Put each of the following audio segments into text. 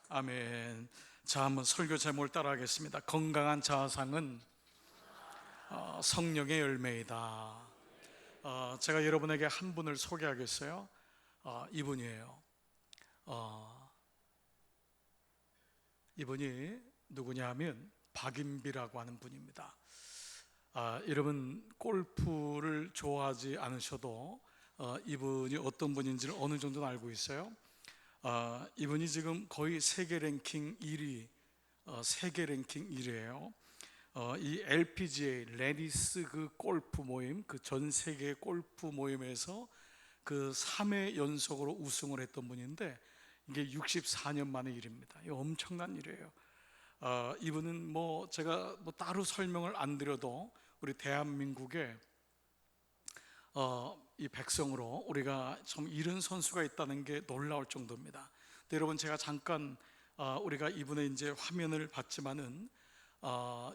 아멘. 자, 한번 설교 제목을 따라하겠습니다. 건강한 자아상은 성령의 열매이다. 제가 여러분에게 한 분을 소개하겠어요. 이분이에요. 이분이 누구냐 하면 박인비라고 하는 분입니다. 여러분 골프를 좋아하지 않으셔도 이분이 어떤 분인지를 어느 정도는 알고 있어요. 이분이 지금 거의 세계 랭킹 1위, 세계 랭킹 1위예요. 이 LPGA 레디스 그 골프 모임, 그 전 세계 골프 모임에서 그 3회 연속으로 우승을 했던 분인데 이게 64년 만의 일입니다. 이거 엄청난 일이에요. 이분은 제가 따로 설명을 안 드려도 우리 대한민국에 이 백성으로 우리가 참 이런 선수가 있다는 게 놀라울 정도입니다. 근데 여러분 제가 잠깐 우리가 이분의 이제 화면을 봤지만은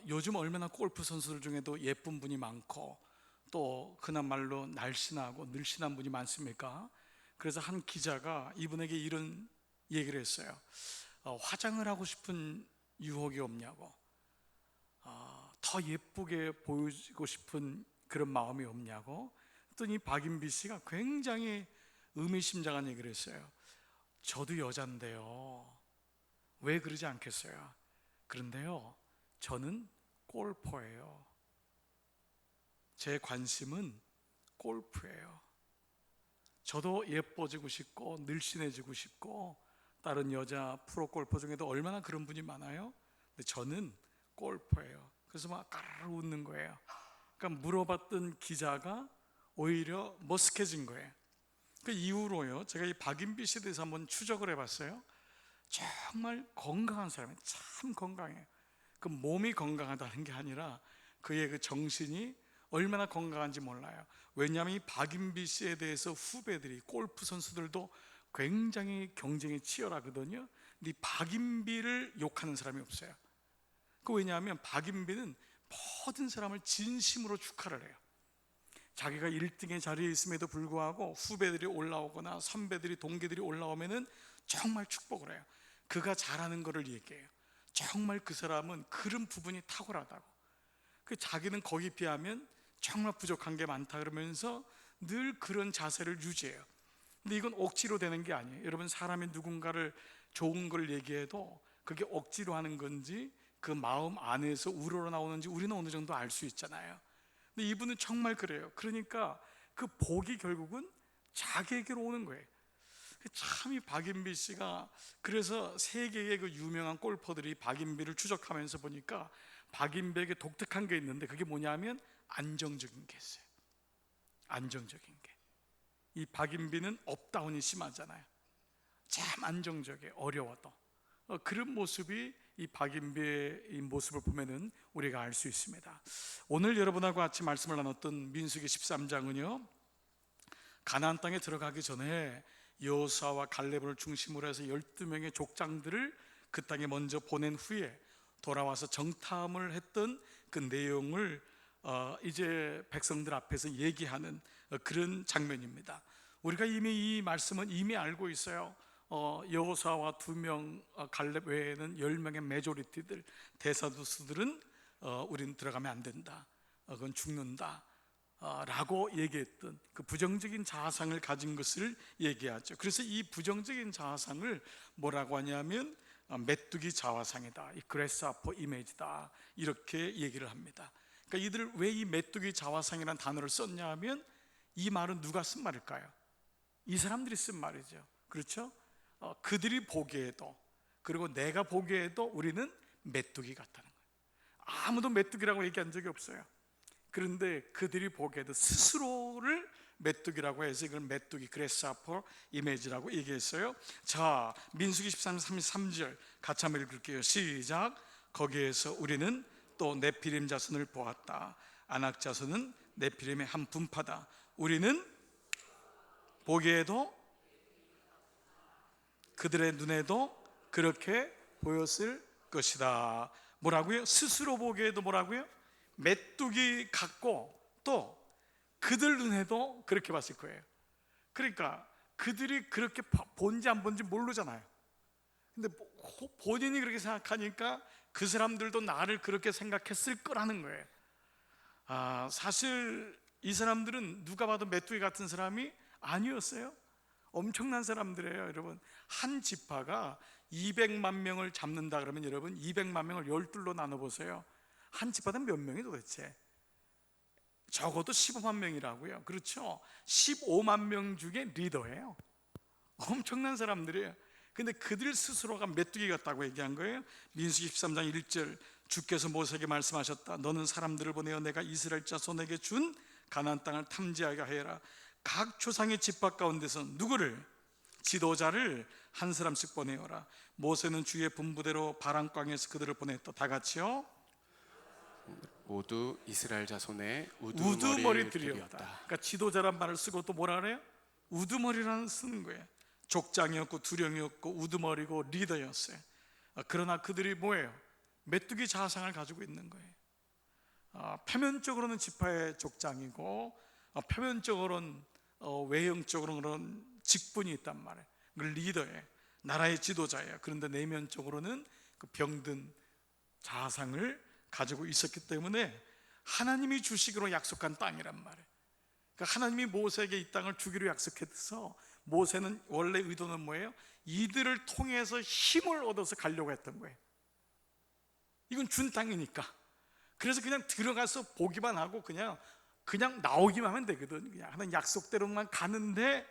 요즘 얼마나 골프 선수들 중에도 예쁜 분이 많고 또 흔한 말로 날씬하고 늘씬한 분이 많습니까? 그래서 한 기자가 이분에게 이런 얘기를 했어요. 화장을 하고 싶은 유혹이 없냐고, 더 예쁘게 보이고 싶은 그런 마음이 없냐고. 했더니 박인비 씨가 굉장히 의미심장한 얘기를 했어요. 저도 여잔데요, 왜 그러지 않겠어요? 그런데요, 저는 골퍼예요. 제 관심은 골프예요. 저도 예뻐지고 싶고 늘씬해지고 싶고 다른 여자 프로 골퍼 중에도 얼마나 그런 분이 많아요. 근데 저는 골퍼예요. 그래서 막 까르르 웃는 거예요. 그러니까 물어봤던 기자가 오히려 머쓱해진 거예요. 그 이후로요, 제가 이 박인비 씨에 대해서 한번 추적을 해봤어요. 정말 건강한 사람이에요. 참 건강해요. 그 몸이 건강하다는 게 아니라 그의 그 정신이 얼마나 건강한지 몰라요. 왜냐하면 이 박인비 씨에 대해서 후배들이, 골프 선수들도 굉장히 경쟁이 치열하거든요. 근데 이 박인비를 욕하는 사람이 없어요. 왜냐하면 박인비는 모든 사람을 진심으로 축하를 해요. 자기가 1등의 자리에 있음에도 불구하고 후배들이 올라오거나 선배들이, 동기들이 올라오면은 정말 축복을 해요. 그가 잘하는 것을 얘기해요. 정말 그 사람은 그런 부분이 탁월하다고. 자기는 거기에 비하면 정말 부족한 게 많다 그러면서 늘 그런 자세를 유지해요. 근데 이건 억지로 되는 게 아니에요. 여러분, 사람이 누군가를 좋은 걸 얘기해도 그게 억지로 하는 건지 그 마음 안에서 우러러 나오는지 우리는 어느 정도 알 수 있잖아요. 근데 이분은 정말 그래요. 그러니까 그 복이 결국은 자기에게로 오는 거예요. 참 이 박인비 씨가, 그래서 세계의 그 유명한 골퍼들이 박인비를 추적하면서 보니까 박인비에게 독특한 게 있는데 그게 뭐냐면 안정적인 게 있어요. 안정적인 게. 이 박인비는 업다운이 심하잖아요. 참 안정적이에요. 어려워도. 그런 모습이 이 박인비의 이 모습을 보면은 우리가 알 수 있습니다. 오늘 여러분하고 같이 말씀을 나눴던 민수기 13장은요, 가나안 땅에 들어가기 전에 여호수아와 갈렙을 중심으로 해서 12명의 족장들을 그 땅에 먼저 보낸 후에 돌아와서 정탐을 했던 그 내용을 이제 백성들 앞에서 얘기하는 그런 장면입니다. 우리가 이미 이 말씀은 이미 알고 있어요. 여호수아와 2명, 갈렙 외에는 10명의 메조리티들, 대사두수들은 우린 들어가면 안 된다, 그건 죽는다 라고 얘기했던 그 부정적인 자아상을 가진 것을 얘기하죠. 그래서 이 부정적인 자아상을 뭐라고 하냐면 메뚜기 자화상이다, 이 그래스하퍼 이미지다, 이렇게 얘기를 합니다. 그러니까 이들을 왜 이 메뚜기 자화상이라는 단어를 썼냐 하면, 이 말은 누가 쓴 말일까요? 이 사람들이 쓴 말이죠. 그렇죠? 그들이 보기에도, 그리고 내가 보기에도 우리는 메뚜기 같다는 거예요. 아무도 메뚜기라고 얘기한 적이 없어요. 그런데 그들이 보기에도 스스로를 메뚜기라고 해서 이걸 메뚜기 그래스하퍼 이미지라고 얘기했어요. 자, 민수기 13장 33절 같이 한번 읽을게요. 시작. 거기에서 우리는 또 네피림 자손을 보았다. 아낙 자손은 네피림의 한 분파다. 우리는 보기에도 그들의 눈에도 그렇게 보였을 것이다. 뭐라고요? 스스로 보기에도 뭐라고요? 메뚜기 같고 또 그들 눈에도 그렇게 봤을 거예요. 그러니까 그들이 그렇게 본지 안 본지 모르잖아요. 근데 본인이 그렇게 생각하니까 그 사람들도 나를 그렇게 생각했을 거라는 거예요. 사실 이 사람들은 누가 봐도 메뚜기 같은 사람이 아니었어요. 엄청난 사람들이에요. 여러분, 한 지파가 200만 명을 잡는다 그러면 여러분 200만 명을 12로 나눠보세요. 한 지파는 몇 명이 도대체? 적어도 15만 명이라고요. 그렇죠? 15만 명 중에 리더예요. 엄청난 사람들이에요. 근데 그들 스스로가 메뚜기 같다고 얘기한 거예요. 민수기 13장 1절, 주께서 모세에게 말씀하셨다. 너는 사람들을 보내어 내가 이스라엘 자손에게 준 가나안 땅을 탐지하게 하여라. 각 조상의 집합 가운데서 누구를? 지도자를 한 사람씩 보내어라. 모세는 주의 분부대로 바람광에서 그들을 보냈다. 다 같이요. 모두 이스라엘 자손의 우두머리들이었다. 그러니까 지도자란 말을 쓰고 또 뭐라 그래요? 우두머리라는 쓰는 거예요. 족장이었고 두령이었고 우두머리고 리더였어요. 그러나 그들이 뭐예요? 메뚜기 자상을 가지고 있는 거예요. 표면적으로는 지파의 족장이고 표면적으로는 외형적으로는 그런 직분이 있단 말이에요. 그 리더예요. 나라의 지도자예요. 그런데 내면적으로는 그 병든 자상을 가지고 있었기 때문에 하나님이 주시기로 약속한 땅이란 말이에요. 그러니까 하나님이 모세에게 이 땅을 주기로 약속해서 모세는 원래 의도는 뭐예요? 이들을 통해서 힘을 얻어서 가려고 했던 거예요. 이건 준 땅이니까. 그래서 그냥 들어가서 보기만 하고 그냥 나오기만 하면 되거든. 그냥 하는 약속대로만 가는데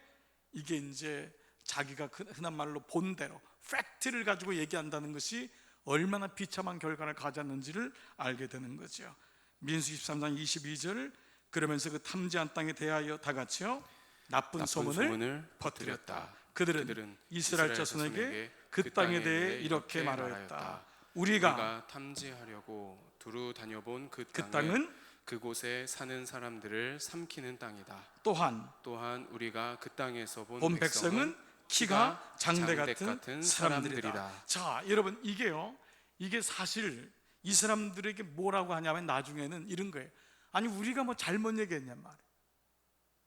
이게 이제 자기가 흔한 말로 본대로 팩트를 가지고 얘기한다는 것이 얼마나 비참한 결과를 가졌는지를 알게 되는 거죠. 민수기 13장 22절, 그러면서 그 탐지한 땅에 대하여 다 같이요 나쁜 소문을 퍼뜨렸다. 그들은 이스라엘 자손에게 그 땅에 대해 이렇게 말하였다. 우리가 탐지하려고 두루 다녀본 그 땅은 그곳에 사는 사람들을 삼키는 땅이다. 또한 우리가 그 땅에서 본 백성은 키가 장대 같은 사람들이다. 자, 여러분, 이게 사실 이 사람들에게 뭐라고 하냐면 나중에는 이런 거예요. 아니, 우리가 뭐 잘못 얘기했냔 말이에요.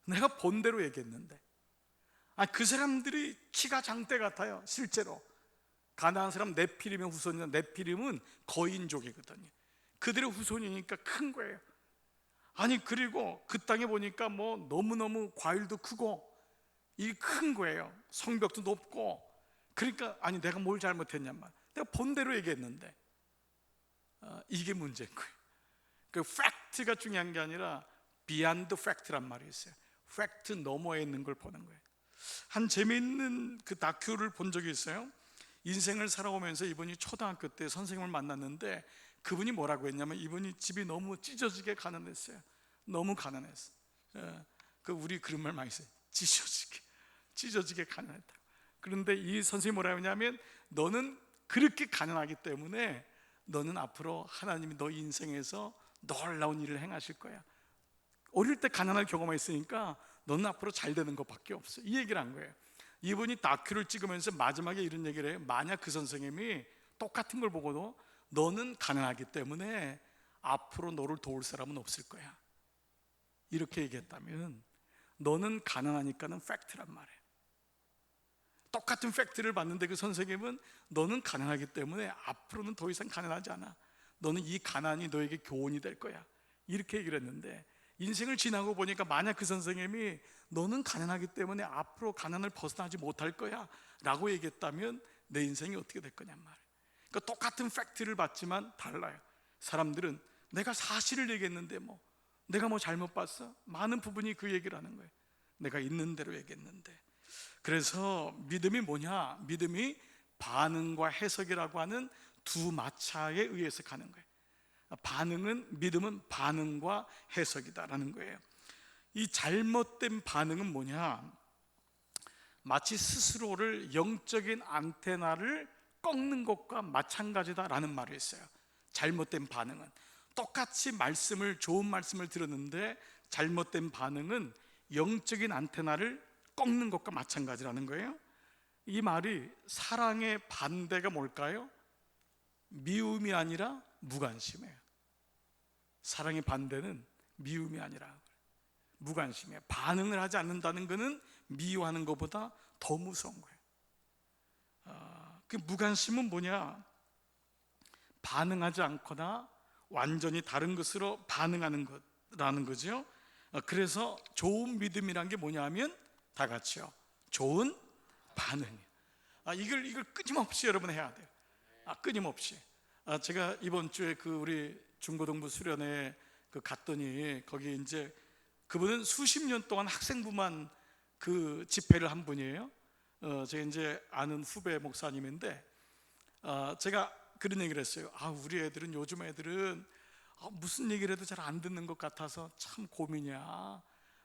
내가 본대로 얘기했는데. 그 사람들이 키가 장대 같아요. 실제로 가나안 사람 네피림의 후손이나 네피림은 거인족이거든요. 그들의 후손이니까 큰 거예요. 그리고 그 땅에 보니까 뭐 너무너무 과일도 크고 이 큰 거예요. 성벽도 높고. 그러니까 내가 뭘 잘못했냔 말이에요. 내가 본대로 얘기했는데 이게 문제인 거예요. 그 팩트가 중요한 게 아니라 beyond fact란 말이 있어요. 팩트 너머에 있는 걸 보는 거예요. 한 재미있는 그 다큐를 본 적이 있어요. 인생을 살아오면서 이분이 초등학교 때 선생님을 만났는데 그분이 뭐라고 했냐면 이분이 집이 너무 찢어지게 가난했어요. 너무 가난했어요. 우리 그런 말 많이 써요. 찢어지게 가난했다. 그런데 이 선생님이 뭐라고 했냐면 너는 그렇게 가난하기 때문에 너는 앞으로 하나님이 너 인생에서 놀라운 일을 행하실 거야. 어릴 때 가난할 경험이 있으니까 너는 앞으로 잘 되는 것밖에 없어. 이 얘기를 한 거예요. 이분이 다큐를 찍으면서 마지막에 이런 얘기를 해요. 만약 그 선생님이 똑같은 걸 보고도 너는 가난하기 때문에 앞으로 너를 도울 사람은 없을 거야, 이렇게 얘기했다면 너는 가난하니까는 팩트란 말이에요. 똑같은 팩트를 봤는데 그 선생님은 너는 가난하기 때문에 앞으로는 더 이상 가난하지 않아. 너는 이 가난이 너에게 교훈이 될 거야, 이렇게 얘기를 했는데 인생을 지나고 보니까 만약 그 선생님이 너는 가난하기 때문에 앞으로 가난을 벗어나지 못할 거야 라고 얘기했다면 내 인생이 어떻게 될 거냔 말이에요. 그러니까 똑같은 팩트를 봤지만 달라요. 사람들은 내가 사실을 얘기했는데 내가 뭐 잘못 봤어? 많은 부분이 그 얘기를 하는 거예요. 내가 있는 대로 얘기했는데. 그래서 믿음이 뭐냐? 믿음이 반응과 해석이라고 하는 두 마차에 의해서 가는 거예요. 믿음은 반응과 해석이다라는 거예요. 이 잘못된 반응은 뭐냐? 마치 스스로를 영적인 안테나를 꺾는 것과 마찬가지다라는 말을 했어요. 잘못된 반응은 똑같이 좋은 말씀을 들었는데 잘못된 반응은 영적인 안테나를 꺾는 것과 마찬가지라는 거예요. 이 말이 사랑의 반대가 뭘까요? 미움이 아니라 무관심이에요. 사랑의 반대는 미움이 아니라 무관심이에요. 반응을 하지 않는다는 것은 미워하는 것보다 더 무서운 거예요. 그 무관심은 뭐냐? 반응하지 않거나 완전히 다른 것으로 반응하는 것라는 거죠. 그래서 좋은 믿음이란 게 뭐냐면 다 같이요, 좋은 반응이에요. 이걸 끊임없이 여러분 해야 돼요. 끊임없이. 제가 이번 주에 그 우리 중고등부 수련회 갔더니 거기 이제 그분은 수십 년 동안 학생부만 그 집회를 한 분이에요. 제가 이제 아는 후배 목사님인데 제가 그런 얘기를 했어요. 우리 애들은, 요즘 애들은 무슨 얘기를 해도 잘 안 듣는 것 같아서 참 고민이야.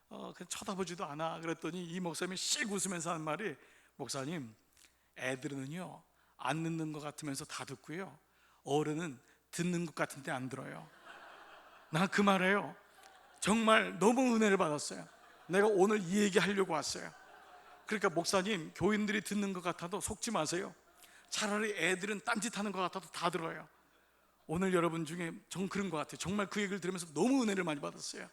그냥 쳐다보지도 않아. 그랬더니 이 목사님이 씩 웃으면서 하는 말이, 목사님, 애들은요 안 듣는 것 같으면서 다 듣고요, 어른은 듣는 것 같은데 안 들어요. 나 그 말해요. 정말 너무 은혜를 받았어요. 내가 오늘 이 얘기 하려고 왔어요. 그러니까 목사님, 교인들이 듣는 것 같아도 속지 마세요. 차라리 애들은 딴짓하는 것 같아도 다 들어요. 오늘 여러분 중에 전 그런 것 같아요. 정말 그 얘기를 들으면서 너무 은혜를 많이 받았어요.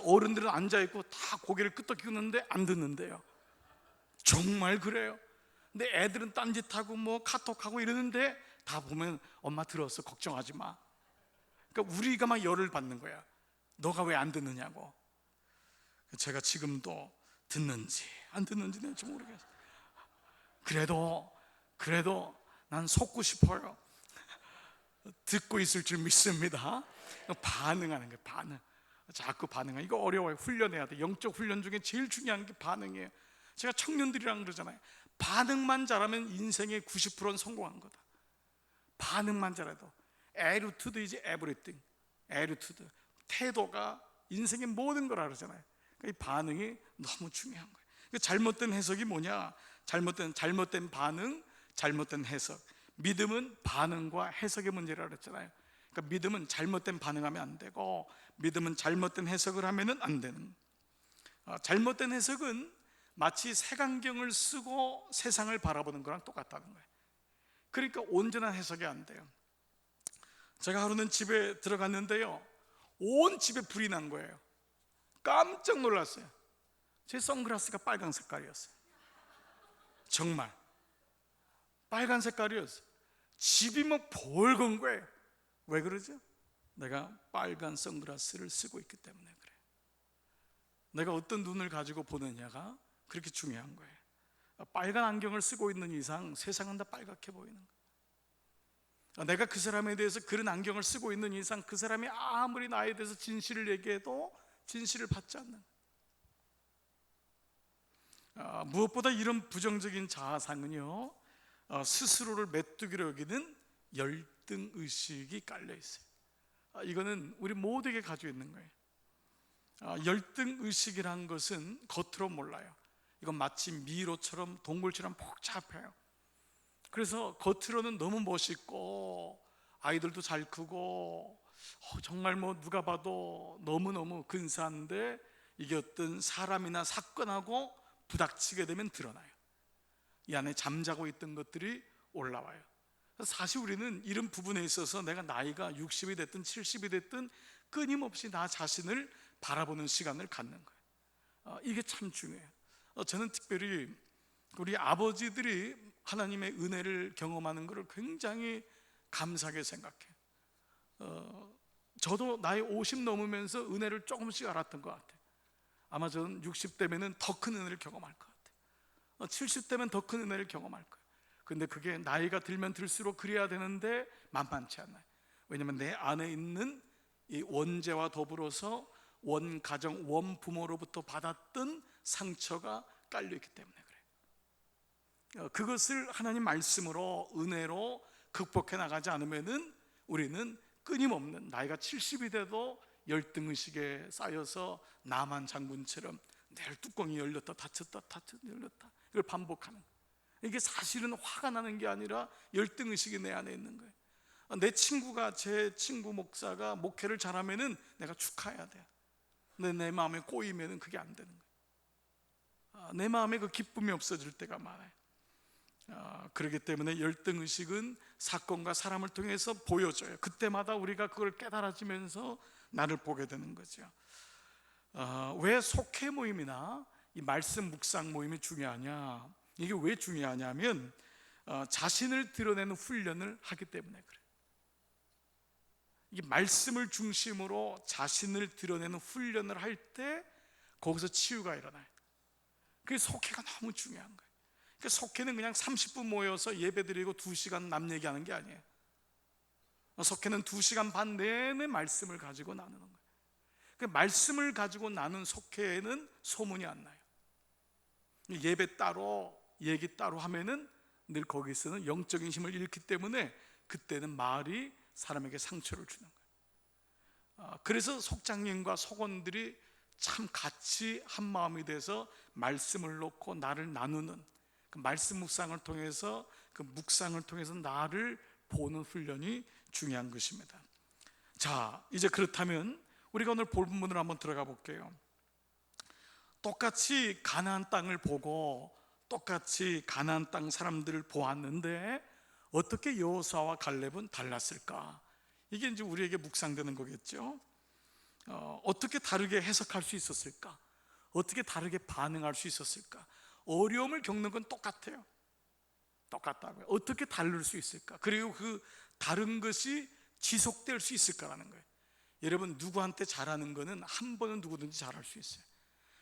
어른들은 앉아있고 다 고개를 끄덕이는데 안 듣는데요. 정말 그래요. 근데 애들은 딴짓하고 뭐 카톡하고 이러는데 다 보면 엄마 들었어, 걱정하지 마. 그러니까 우리가 막 열을 받는 거야. 너가 왜 안 듣느냐고. 제가 지금도 듣는지 안 듣는지 내가 좀 모르겠어요. 그래도 난 속고 싶어요. 듣고 있을 줄 믿습니다. 반응하는 거예요. 반응. 자꾸 반응하. 이거 어려워요. 훈련해야 돼. 영적 훈련 중에 제일 중요한 게 반응이에요. 제가 청년들이랑 그러잖아요. 반응만 잘하면 인생의 90%는 성공한 거다. 반응만 잘해도. attitude is everything. attitude. 태도가 인생의 모든 거라 그러잖아요. 그러니까 이 반응이 너무 중요한 거예요. 잘못된 해석이 뭐냐? 잘못된 반응, 잘못된 해석. 믿음은 반응과 해석의 문제라 그랬잖아요. 그러니까 믿음은 잘못된 반응하면 안 되고, 믿음은 잘못된 해석을 하면은 안 되는. 잘못된 해석은 마치 색안경을 쓰고 세상을 바라보는 거랑 똑같다는 거예요. 그러니까 온전한 해석이 안 돼요. 제가 하루는 집에 들어갔는데요, 온 집에 불이 난 거예요. 깜짝 놀랐어요. 제 선글라스가 빨간 색깔이었어요. 정말 빨간 색깔이었어요. 집이 막 벌건 거예요. 왜 그러죠? 내가 빨간 선글라스를 쓰고 있기 때문에 그래요. 내가 어떤 눈을 가지고 보느냐가 그렇게 중요한 거예요. 빨간 안경을 쓰고 있는 이상 세상은 다 빨갛게 보이는 거예요. 내가 그 사람에 대해서 그런 안경을 쓰고 있는 이상 그 사람이 아무리 나에 대해서 진실을 얘기해도 진실을 받지 않는. 무엇보다 이런 부정적인 자아상은요, 스스로를 메뚜기로 여기는 열등의식이 깔려있어요. 이거는 우리 모두에게 가지고 있는 거예요. 열등의식이란 것은 겉으로 몰라요. 이건 마치 미로처럼 동굴처럼 복잡해요. 그래서 겉으로는 너무 멋있고 아이들도 잘 크고 정말 뭐 누가 봐도 너무너무 근사한데, 이게 어떤 사람이나 사건하고 부닥치게 되면 드러나요. 이 안에 잠자고 있던 것들이 올라와요. 사실 우리는 이런 부분에 있어서 내가 나이가 60이 됐든 70이 됐든 끊임없이 나 자신을 바라보는 시간을 갖는 거예요. 이게 참 중요해요. 저는 특별히 우리 아버지들이 하나님의 은혜를 경험하는 것을 굉장히 감사하게 생각해요. 저도 나이 50 넘으면서 은혜를 조금씩 알았던 것 같아요. 아마 저는 60대면 더 큰 은혜를 경험할 것 같아요. 70대면 더 큰 은혜를 경험할 거예요. 근데 그게 나이가 들면 들수록 그래야 되는데 만만치 않아요. 왜냐하면 내 안에 있는 이 원죄와 더불어서 원가정, 원부모로부터 받았던 상처가 깔려있기 때문에 그래요. 그것을 하나님 말씀으로, 은혜로 극복해 나가지 않으면은 우리는 끊임없는, 나이가 70이 돼도 열등의식에 쌓여서 나만 장군처럼 늘 뚜껑이 열렸다 닫혔다 열렸다, 이걸 반복하는 거예요. 이게 사실은 화가 나는 게 아니라 열등의식이 내 안에 있는 거예요. 내 친구가, 제 친구 목사가 목회를 잘하면은 내가 축하해야 돼요. 근데 내 마음에 꼬이면은 그게 안 되는 거예요. 내 마음에 그 기쁨이 없어질 때가 많아요. 그렇기 때문에 열등의식은 사건과 사람을 통해서 보여져요. 그때마다 우리가 그걸 깨달아지면서 나를 보게 되는 거죠. 왜 속회 모임이나 이 말씀 묵상 모임이 중요하냐? 이게 왜 중요하냐면 자신을 드러내는 훈련을 하기 때문에 그래요. 이 말씀을 중심으로 자신을 드러내는 훈련을 할 때 거기서 치유가 일어나요. 그게 속회가 너무 중요한 거예요. 그러니까 속회는 그냥 30분 모여서 예배드리고 2시간 남 얘기하는 게 아니에요. 속회는 2시간 반 내내 말씀을 가지고 나누는 거예요. 그 말씀을 가지고 나눈 속회에는 소문이 안 나요. 예배 따로 얘기 따로 하면은 늘 거기서는 영적인 힘을 잃기 때문에 그때는 말이 사람에게 상처를 주는 거예요. 그래서 속장님과 속원들이 참 같이 한 마음이 돼서 말씀을 놓고 나를 나누는 그 말씀 묵상을 통해서 그 묵상을 통해서 나를 보는 훈련이 중요한 것입니다. 자, 이제 그렇다면 우리가 오늘 본문으로 한번 들어가 볼게요. 똑같이 가나안 땅을 보고 똑같이 가나안 땅 사람들을 보았는데 어떻게 여호수아와 갈렙은 달랐을까? 이게 이제 우리에게 묵상되는 거겠죠. 어떻게 다르게 해석할 수 있었을까? 어떻게 다르게 반응할 수 있었을까? 어려움을 겪는 건 똑같아요. 똑같다고요. 어떻게 다를 수 있을까? 그리고 그 다른 것이 지속될 수 있을까라는 거예요. 여러분, 누구한테 잘하는 거는 한 번은 누구든지 잘할 수 있어요.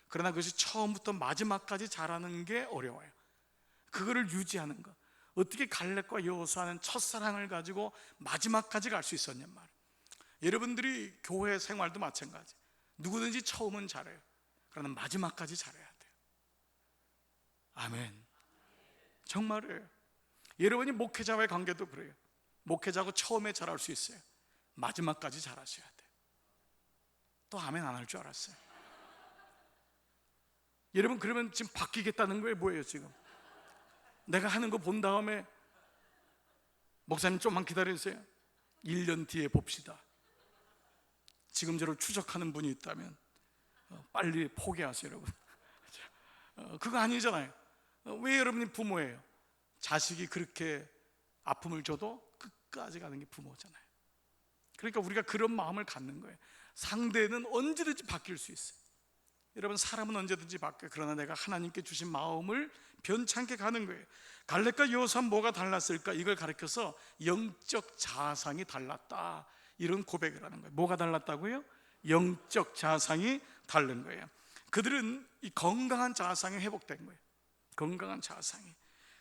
그러나 그것이 처음부터 마지막까지 잘하는 게 어려워요. 그거를 유지하는 것. 어떻게 갈렙과 여호수아는 첫사랑을 가지고 마지막까지 갈 수 있었냔 말이에요. 여러분들이 교회 생활도 마찬가지. 누구든지 처음은 잘해요. 그러나 마지막까지 잘해야 돼요. 아멘. 정말이에요. 여러분이 목회자와의 관계도 그래요. 목회자하고 처음에 잘할 수 있어요. 마지막까지 잘하셔야 돼요. 또 아멘 안 할 줄 알았어요. 여러분, 그러면 지금 바뀌겠다는 거예요? 뭐예요 지금? 내가 하는 거 본 다음에 목사님 좀만 기다려주세요. 1년 뒤에 봅시다. 지금 저를 추적하는 분이 있다면 빨리 포기하세요, 여러분. 그거 아니잖아요. 왜 여러분이 부모예요? 자식이 그렇게 아픔을 줘도 끝까지 가는 게 부모잖아요. 그러니까 우리가 그런 마음을 갖는 거예요. 상대는 언제든지 바뀔 수 있어요. 여러분, 사람은 언제든지 바뀌어요. 그러나 내가 하나님께 주신 마음을 변찮게 가는 거예요. 갈렙과 여호수아는 뭐가 달랐을까? 이걸 가르쳐서 영적 자상이 달랐다, 이런 고백을 하는 거예요. 뭐가 달랐다고요? 영적 자상이 다른 거예요. 그들은 이 건강한 자상이 회복된 거예요. 건강한 자상이.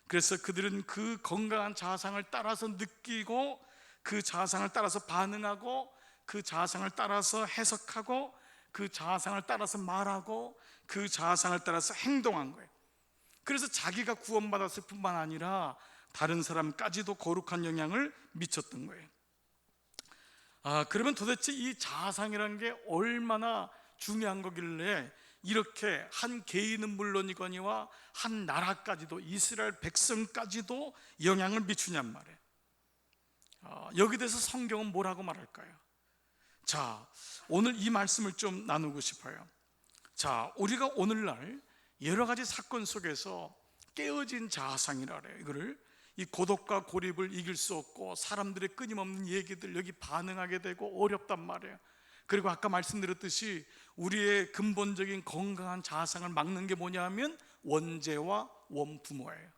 그래서 그들은 그 건강한 자상을 따라서 느끼고, 그 자상을 따라서 반응하고, 그 자상을 따라서 해석하고, 그 자상을 따라서 말하고, 그 자상을 따라서 행동한 거예요. 그래서 자기가 구원받았을 뿐만 아니라 다른 사람까지도 거룩한 영향을 미쳤던 거예요. 그러면 도대체 이 자상이라는 게 얼마나 중요한 거길래 이렇게 한 개인은 물론이거니와 한 나라까지도, 이스라엘 백성까지도 영향을 미치냔 말이에요. 여기 대해서 성경은 뭐라고 말할까요? 자, 오늘 이 말씀을 좀 나누고 싶어요. 자, 우리가 오늘날 여러 가지 사건 속에서 깨어진 자상이라 그래요. 이거를 이 고독과 고립을 이길 수 없고 사람들의 끊임없는 얘기들 여기 반응하게 되고 어렵단 말이에요. 그리고 아까 말씀드렸듯이 우리의 근본적인 건강한 자상을 막는 게 뭐냐 하면 원죄와 원부모예요.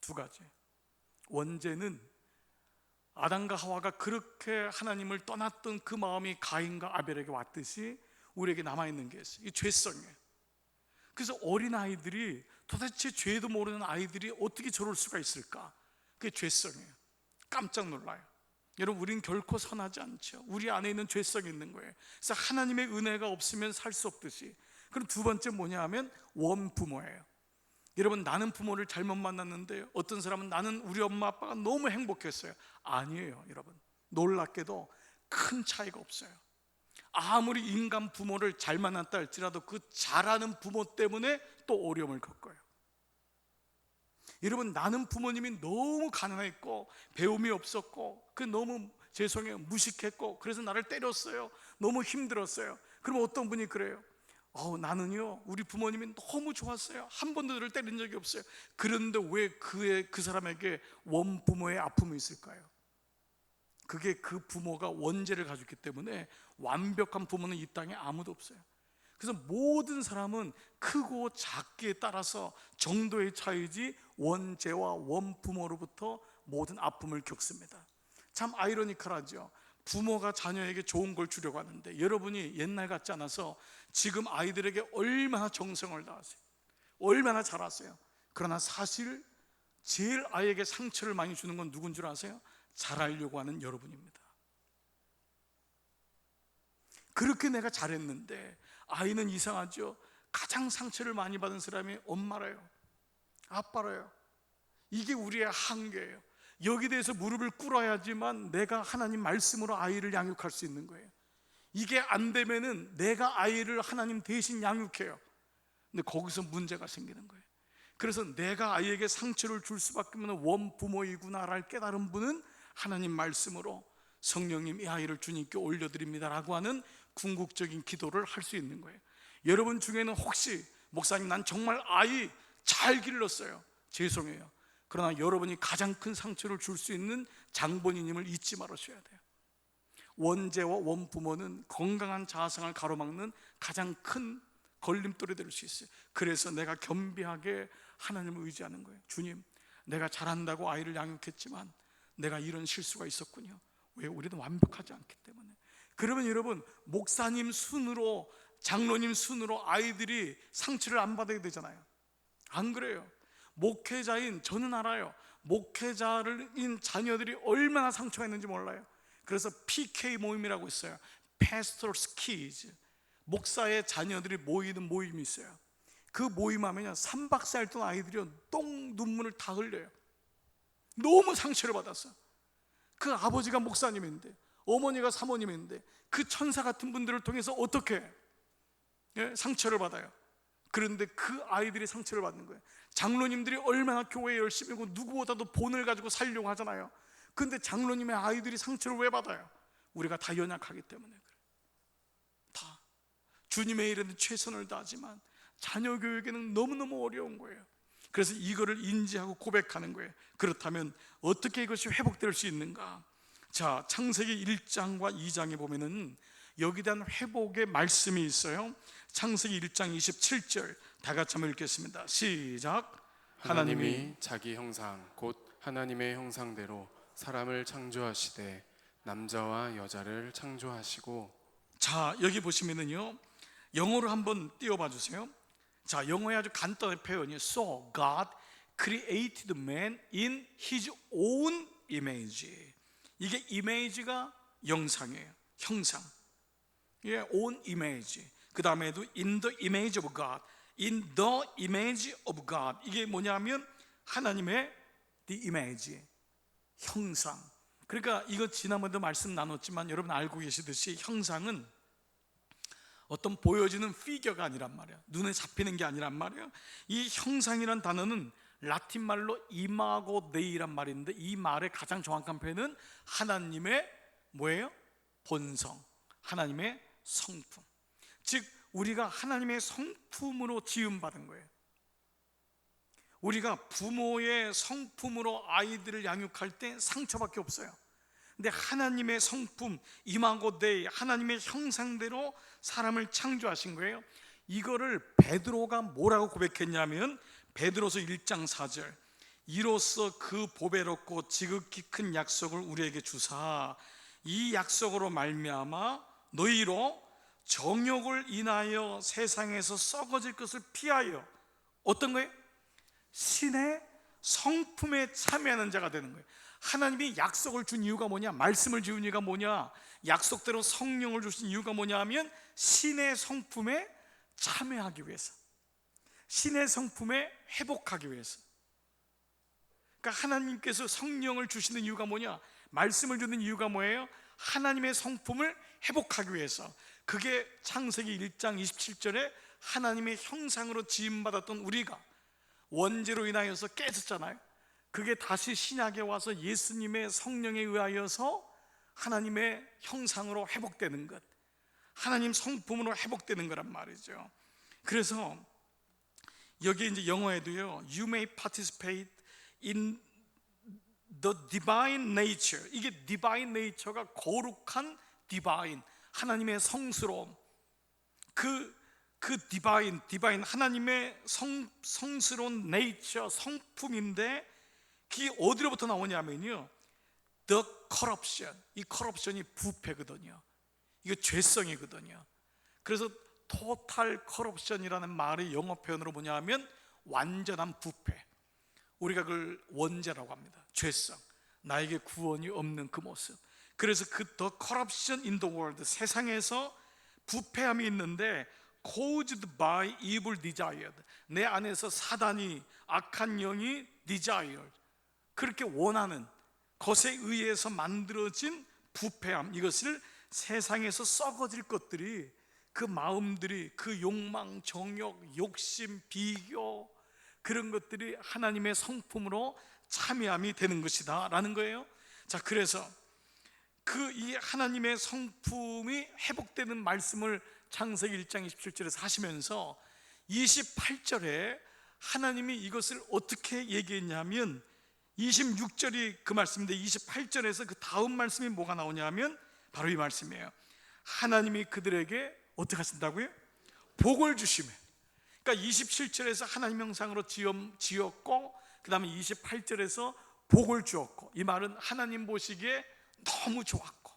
두 가지. 원죄는 아담과 하와가 그렇게 하나님을 떠났던 그 마음이 가인과 아벨에게 왔듯이 우리에게 남아있는 게 있어요. 이 죄성이에요. 그래서 어린아이들이, 도대체 죄도 모르는 아이들이 어떻게 저럴 수가 있을까? 그게 죄성이에요. 깜짝 놀라요. 여러분, 우린 결코 선하지 않죠. 우리 안에 있는 죄성이 있는 거예요. 그래서 하나님의 은혜가 없으면 살 수 없듯이. 그럼 두 번째 뭐냐 하면 원부모예요. 여러분, 나는 부모를 잘못 만났는데 어떤 사람은 나는 우리 엄마 아빠가 너무 행복했어요. 아니에요. 여러분, 놀랍게도 큰 차이가 없어요. 아무리 인간 부모를 잘 만났다 할지라도 그 잘하는 부모 때문에 또 어려움을 겪어요. 여러분, 나는 부모님이 너무 가난했고 배움이 없었고 그 너무 죄송해요, 무식했고 그래서 나를 때렸어요. 너무 힘들었어요. 그럼 어떤 분이 그래요. 나는요, 우리 부모님이 너무 좋았어요. 한 번도 저를 때린 적이 없어요. 그런데 왜 그 사람에게 원부모의 아픔이 있을까요? 그게 그 부모가 원죄를 가졌기 때문에 완벽한 부모는 이 땅에 아무도 없어요. 그래서 모든 사람은 크고 작기에 따라서 정도의 차이지 원죄와 원부모로부터 모든 아픔을 겪습니다. 참 아이러니컬하죠. 부모가 자녀에게 좋은 걸 주려고 하는데 여러분이 옛날 같지 않아서 지금 아이들에게 얼마나 정성을 다하세요, 얼마나 잘하세요. 그러나 사실 제일 아이에게 상처를 많이 주는 건 누군 줄 아세요? 잘하려고 하는 여러분입니다. 그렇게 내가 잘했는데 아이는 이상하죠. 가장 상처를 많이 받은 사람이 엄마래요, 아빠래요. 이게 우리의 한계예요. 여기 대해서 무릎을 꿇어야지만 내가 하나님 말씀으로 아이를 양육할 수 있는 거예요. 이게 안 되면은 내가 아이를 하나님 대신 양육해요. 근데 거기서 문제가 생기는 거예요. 그래서 내가 아이에게 상처를 줄 수밖에 없는 원부모이구나를 깨달은 분은 하나님 말씀으로 성령님 이 아이를 주님께 올려드립니다라고 하는 궁극적인 기도를 할 수 있는 거예요. 여러분 중에는 혹시 목사님 난 정말 아이 잘 길렀어요, 죄송해요. 그러나 여러분이 가장 큰 상처를 줄 수 있는 장본인임을 잊지 말으셔야 돼요. 원죄와 원부모는 건강한 자아상을 가로막는 가장 큰 걸림돌이 될 수 있어요. 그래서 내가 겸비하게 하나님을 의지하는 거예요. 주님, 내가 잘한다고 아이를 양육했지만 내가 이런 실수가 있었군요. 왜? 우리는 완벽하지 않기 때문에. 그러면 여러분, 목사님 순으로, 장로님 순으로 아이들이 상처를 안 받아야 되잖아요. 안 그래요? 목회자인 저는 알아요. 목회자인 자녀들이 얼마나 상처가 있는지 몰라요. 그래서 PK 모임이라고 있어요. Pastor's Kids. 목사의 자녀들이 모이는 모임이 있어요. 그 모임 하면요 3박 4일 동안 아이들이 똥 눈물을 다 흘려요. 너무 상처를 받았어. 그 아버지가 목사님인데, 어머니가 사모님인데 그 천사 같은 분들을 통해서 어떻게 상처를 받아요. 그런데 그 아이들이 상처를 받는 거예요. 장로님들이 얼마나 교회에 열심히 하고 누구보다도 본을 가지고 살려고 하잖아요. 근데 장로님의 아이들이 상처를 왜 받아요? 우리가 다 연약하기 때문에 그래요. 다 주님의 일에는 최선을 다하지만 자녀 교육에는 너무너무 어려운 거예요. 그래서 이거를 인지하고 고백하는 거예요. 그렇다면 어떻게 이것이 회복될 수 있는가? 자, 창세기 1장과 2장에 보면은 여기에 대한 회복의 말씀이 있어요. 창세기 1장 27절 다 같이 한번 읽겠습니다. 시작. 하나님이 자기 형상 곧 하나님의 형상대로 사람을 창조하시되 남자와 여자를 창조하시고. 자, 여기 보시면은요 영어로 한번 띄워봐 주세요. 자, 영어에 아주 간단한 표현이에요. So God created man in His own image. 이게 image가 영상이에요, 형상. 예, own image. 그 다음에도 in the image of God, in the image of God. 이게 뭐냐면 하나님의 the image, 형상. 그러니까 이거 지난번에도 말씀 나눴지만 여러분 알고 계시듯이 형상은 어떤 보여지는 피겨가 아니란 말이에요. 눈에 잡히는 게 아니란 말이에요. 이 형상이란 단어는 라틴 말로 이마고 데이란 말인데 이 말의 가장 정확한 표현은 하나님의 뭐예요? 본성, 하나님의 성품. 즉 우리가 하나님의 성품으로 지음받은 거예요. 우리가 부모의 성품으로 아이들을 양육할 때 상처밖에 없어요. 근데 하나님의 성품, 이마고 데이, 하나님의 형상대로 사람을 창조하신 거예요. 이거를 베드로가 뭐라고 고백했냐면 베드로서 1장 4절 이로써 그 보배롭고 지극히 큰 약속을 우리에게 주사 이 약속으로 말미암아 너희로 정욕을 인하여 세상에서 썩어질 것을 피하여 어떤 거예요? 신의 성품에 참여하는 자가 되는 거예요. 하나님이 약속을 준 이유가 뭐냐? 말씀을 지은 이유가 뭐냐? 약속대로 성령을 주신 이유가 뭐냐 하면 신의 성품에 참여하기 위해서, 신의 성품에 회복하기 위해서. 그러니까 하나님께서 성령을 주시는 이유가 뭐냐? 말씀을 주는 이유가 뭐예요? 하나님의 성품을 회복하기 위해서. 그게 창세기 1장 27절에 하나님의 형상으로 지음받았던 우리가 원죄로 인하여서 깨졌잖아요. 그게 다시 신약에 와서 예수님의 성령에 의하여서 하나님의 형상으로 회복되는 것, 하나님 성품으로 회복되는 거란 말이죠. 그래서 여기 이제 영어에도요, You may participate in the divine nature. 이게 divine nature가 거룩한 divine, 하나님의 성스러움. 그 그 디바인 하나님의 성스러운 네이처, 성품인데 그게 어디로부터 나오냐면요, the corruption, 이 corruption이 부패거든요. 이거 죄성이거든요. 그래서 total corruption이라는 말의 영어 표현으로 뭐냐 하면 완전한 부패, 우리가 그걸 원죄라고 합니다. 죄성, 나에게 구원이 없는 그 모습. 그래서 그 the corruption in the world, 세상에서 부패함이 있는데 caused by evil desired, 내 안에서 사단이, 악한 영이 desired, 그렇게 원하는 것에 의해서 만들어진 부패함, 이것을 세상에서 썩어질 것들이, 그 마음들이, 그 욕망, 정욕, 욕심, 비교, 그런 것들이 하나님의 성품으로 참여함이 되는 것이다 라는 거예요. 자, 그래서 그 이 하나님의 성품이 회복되는 말씀을 창세기 1장 27절에서 하시면서 28절에 하나님이 이것을 어떻게 얘기했냐면 26절이 그 말씀인데 28절에서 그 다음 말씀이 뭐가 나오냐면 바로 이 말씀이에요. 하나님이 그들에게 어떻게 하신다고요? 복을 주시며. 그러니까 27절에서 하나님 형상으로 지었고 그 다음에 28절에서 복을 주었고, 이 말은 하나님 보시기에 너무 좋았고,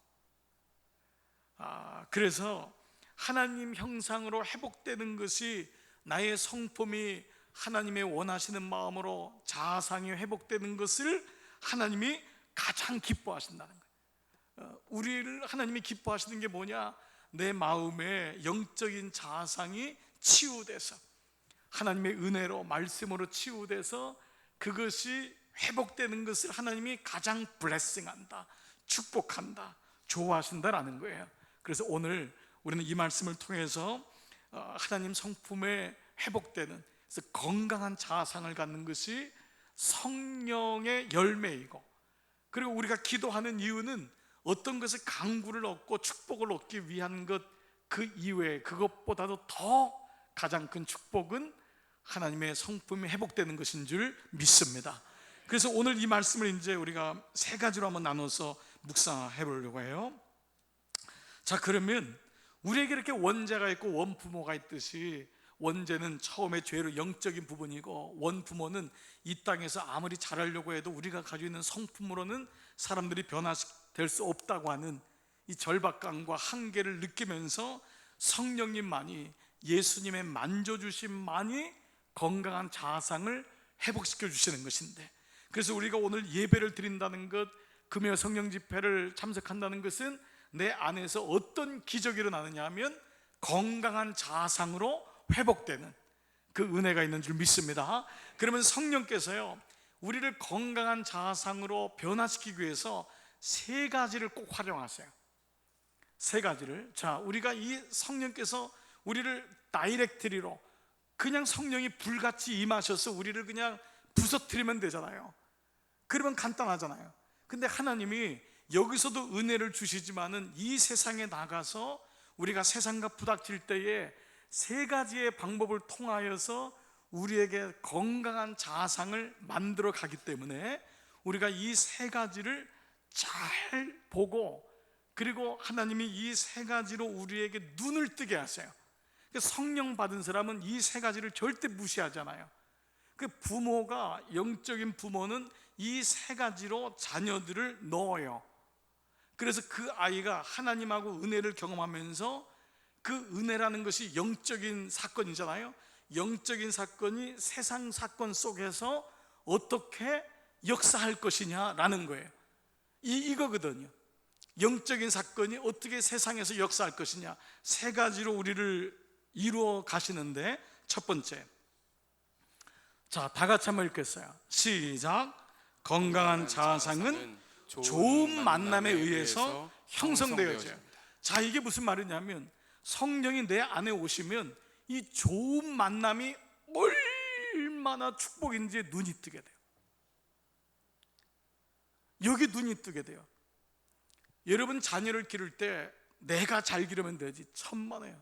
그래서 하나님 형상으로 회복되는 것이, 나의 성품이 하나님의 원하시는 마음으로 자아상이 회복되는 것을 하나님이 가장 기뻐하신다는 거예요. 우리를 하나님이 기뻐하시는 게 뭐냐? 내 마음의 영적인 자아상이 치유돼서, 하나님의 은혜로, 말씀으로 치유돼서 그것이 회복되는 것을 하나님이 가장 블레싱한다, 축복한다, 좋아하신다라는 거예요. 그래서 오늘 우리는 이 말씀을 통해서 하나님 성품에 회복되는, 그래서 건강한 자아상을 갖는 것이 성령의 열매이고, 그리고 우리가 기도하는 이유는 어떤 것을 강구를 얻고 축복을 얻기 위한 것 그 이외에, 그것보다도 더 가장 큰 축복은 하나님의 성품이 회복되는 것인 줄 믿습니다. 그래서 오늘 이 말씀을 이제 우리가 세 가지로 한번 나눠서 묵상해 보려고 해요. 자, 그러면 우리에게 이렇게 원죄가 있고 원부모가 있듯이, 원죄는 처음에 죄로 영적인 부분이고 원부모는 이 땅에서 아무리 잘하려고 해도 우리가 가지고 있는 성품으로는 사람들이 변화될 수 없다고 하는 이 절박감과 한계를 느끼면서 성령님만이, 예수님의 만져주심만이 건강한 자아상을 회복시켜 주시는 것인데, 그래서 우리가 오늘 예배를 드린다는 것, 금요 성령 집회를 참석한다는 것은 내 안에서 어떤 기적이 일어나느냐 하면 건강한 자아상으로 회복되는 그 은혜가 있는 줄 믿습니다. 그러면 성령께서요, 우리를 건강한 자아상으로 변화시키기 위해서 세 가지를 꼭 활용하세요. 세 가지를. 자, 우리가 이 성령께서 우리를 다이렉트리로, 그냥 성령이 불같이 임하셔서 우리를 그냥 부서뜨리면 되잖아요. 그러면 간단하잖아요. 근데 하나님이 여기서도 은혜를 주시지만은 이 세상에 나가서 우리가 세상과 부닥칠 때에 세 가지의 방법을 통하여서 우리에게 건강한 자아상을 만들어 가기 때문에 우리가 이 세 가지를 잘 보고, 그리고 하나님이 이 세 가지로 우리에게 눈을 뜨게 하세요. 성령 받은 사람은 이 세 가지를 절대 무시하잖아요. 그 부모가, 영적인 부모는 이 세 가지로 자녀들을 넣어요. 그래서 그 아이가 하나님하고 은혜를 경험하면서, 그 은혜라는 것이 영적인 사건이잖아요. 영적인 사건이 세상 사건 속에서 어떻게 역사할 것이냐라는 거예요. 이거거든요. 영적인 사건이 어떻게 세상에서 역사할 것이냐, 세 가지로 우리를 이루어 가시는데, 첫 번째, 자, 다 같이 한번 읽겠어요. 시작. 건강한 자아상은 좋은 만남에 의해서 형성되어져요. 자, 이게 무슨 말이냐면 성령이 내 안에 오시면 이 좋은 만남이 얼마나 축복인지 눈이 뜨게 돼요. 여기 눈이 뜨게 돼요. 여러분 자녀를 기를 때 내가 잘 기르면 되지, 천만에요.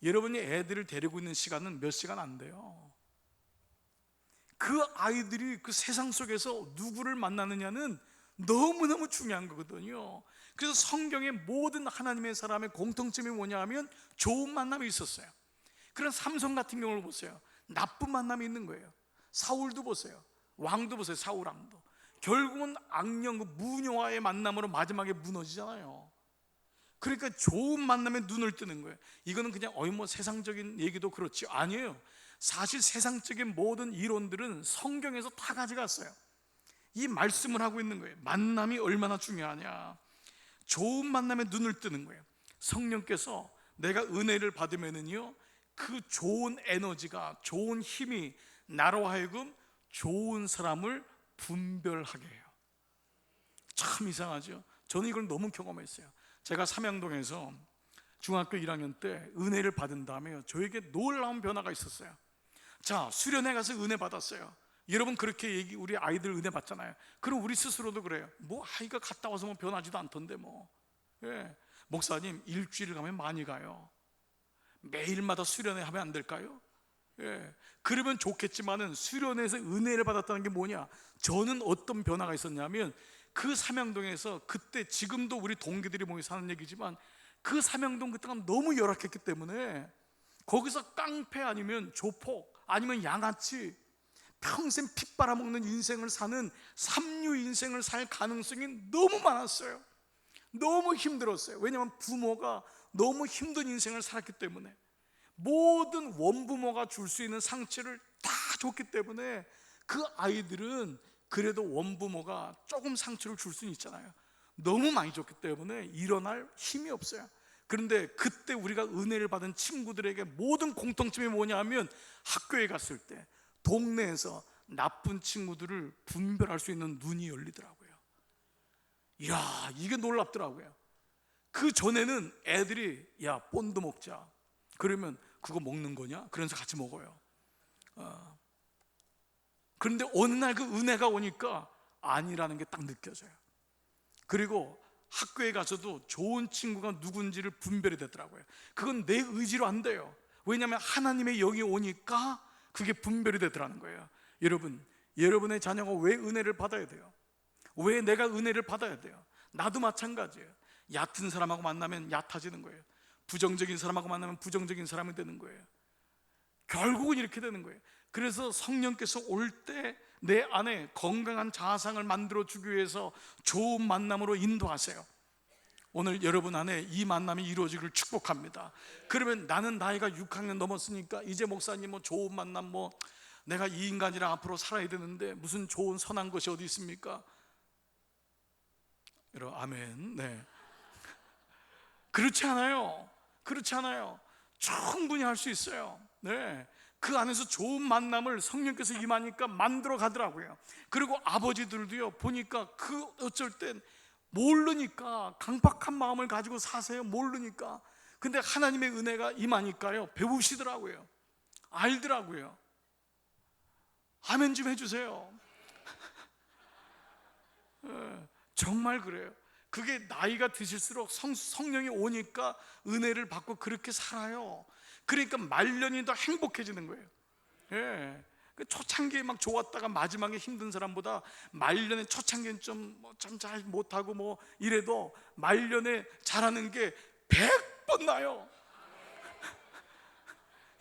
여러분이 애들을 데리고 있는 시간은 몇 시간 안 돼요. 그 아이들이 그 세상 속에서 누구를 만나느냐는 너무너무 중요한 거거든요. 그래서 성경의 모든 하나님의 사람의 공통점이 뭐냐 하면 좋은 만남이 있었어요. 그런 삼손 같은 경우를 보세요. 나쁜 만남이 있는 거예요. 사울도 보세요. 왕도 보세요. 사울 왕도 결국은 악령, 무녀와의 만남으로 마지막에 무너지잖아요. 그러니까 좋은 만남에 눈을 뜨는 거예요. 이거는 그냥 뭐 세상적인 얘기도 그렇지, 아니에요. 사실 세상적인 모든 이론들은 성경에서 다 가져갔어요. 이 말씀을 하고 있는 거예요. 만남이 얼마나 중요하냐. 좋은 만남에 눈을 뜨는 거예요. 성령께서 내가 은혜를 받으면은요, 그 좋은 에너지가, 좋은 힘이 나로 하여금 좋은 사람을 분별하게 해요. 참 이상하죠. 저는 이걸 너무 경험했어요. 제가 삼양동에서 중학교 1학년 때 은혜를 받은 다음에 저에게 놀라운 변화가 있었어요. 자, 수련회 가서 은혜 받았어요. 여러분 그렇게 우리 아이들 은혜 받잖아요. 그럼 우리 스스로도 그래요. 뭐 아이가 갔다 와서 뭐 변하지도 않던데 뭐. 예. 목사님 일주일 가면 많이 가요. 매일마다 수련회 하면 안 될까요? 예. 그러면 좋겠지만은 수련회에서 은혜를 받았다는 게 뭐냐? 저는 어떤 변화가 있었냐면 그 삼양동에서 그때, 지금도 우리 동기들이 모여 사는 얘기지만 그 삼양동 그때가 너무 열악했기 때문에 거기서 깡패 아니면 조폭 아니면 양아치, 평생 피 빨아먹는 인생을 사는 삼류 인생을 살 가능성이 너무 많았어요. 너무 힘들었어요. 왜냐하면 부모가 너무 힘든 인생을 살았기 때문에, 모든 원부모가 줄 수 있는 상처를 다 줬기 때문에 그 아이들은 그래도 원부모가 조금 상처를 줄 수는 있잖아요. 너무 많이 줬기 때문에 일어날 힘이 없어요. 그런데 그때 우리가 은혜를 받은 친구들에게 모든 공통점이 뭐냐 하면 학교에 갔을 때 동네에서 나쁜 친구들을 분별할 수 있는 눈이 열리더라고요. 이야, 이게 놀랍더라고요. 그 전에는 애들이 야 본드 먹자 그러면 그거 먹는 거냐? 그러면서 같이 먹어요. 그런데 어느 날 그 은혜가 오니까 아니라는 게 딱 느껴져요. 그리고 학교에 가서도 좋은 친구가 누군지를 분별이 되더라고요. 그건 내 의지로 안 돼요. 왜냐하면 하나님의 영이 오니까 그게 분별이 되더라는 거예요. 여러분, 여러분의 자녀가 왜 은혜를 받아야 돼요? 왜 내가 은혜를 받아야 돼요? 나도 마찬가지예요. 얕은 사람하고 만나면 얕아지는 거예요. 부정적인 사람하고 만나면 부정적인 사람이 되는 거예요. 결국은 이렇게 되는 거예요. 그래서 성령께서 올 때 내 안에 건강한 자아상을 만들어 주기 위해서 좋은 만남으로 인도하세요. 오늘 여러분 안에 이 만남이 이루어지기를 축복합니다. 그러면 나는 나이가 6학년 넘었으니까 이제 목사님 뭐 좋은 만남, 뭐 내가 이 인간이랑 앞으로 살아야 되는데 무슨 좋은 선한 것이 어디 있습니까? 여러분 아멘. 네. 그렇지 않아요. 그렇지 않아요. 충분히 할 수 있어요. 네. 그 안에서 좋은 만남을 성령께서 임하니까 만들어 가더라고요. 그리고 아버지들도요, 보니까 그 어쩔 땐 모르니까 강박한 마음을 가지고 사세요. 모르니까. 근데 하나님의 은혜가 임하니까요, 배우시더라고요. 알더라고요. 아멘 좀 해주세요. 정말 그래요. 그게 나이가 드실수록 성령이 오니까 은혜를 받고 그렇게 살아요. 그러니까 말년이 더 행복해지는 거예요. 예. 그 초창기에 막 좋았다가 마지막에 힘든 사람보다 말년에 초창기엔 좀 잘 못하고 뭐 이래도 말년에 잘하는 게 100번 나요.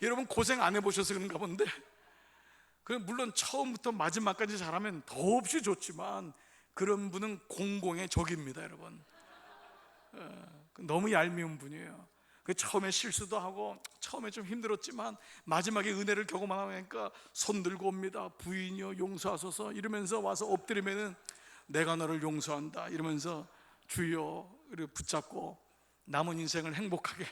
여러분 고생 안 해보셔서 그런가 본데, 물론 처음부터 마지막까지 잘하면 더없이 좋지만 그런 분은 공공의 적입니다, 여러분. 너무 얄미운 분이에요. 처음에 실수도 하고 처음에 좀 힘들었지만 마지막에 은혜를 경험하니까 손 들고 옵니다. 부인이여 용서하소서 이러면서 와서 엎드리면은 내가 너를 용서한다 이러면서 주여 이렇게 붙잡고 남은 인생을 행복하게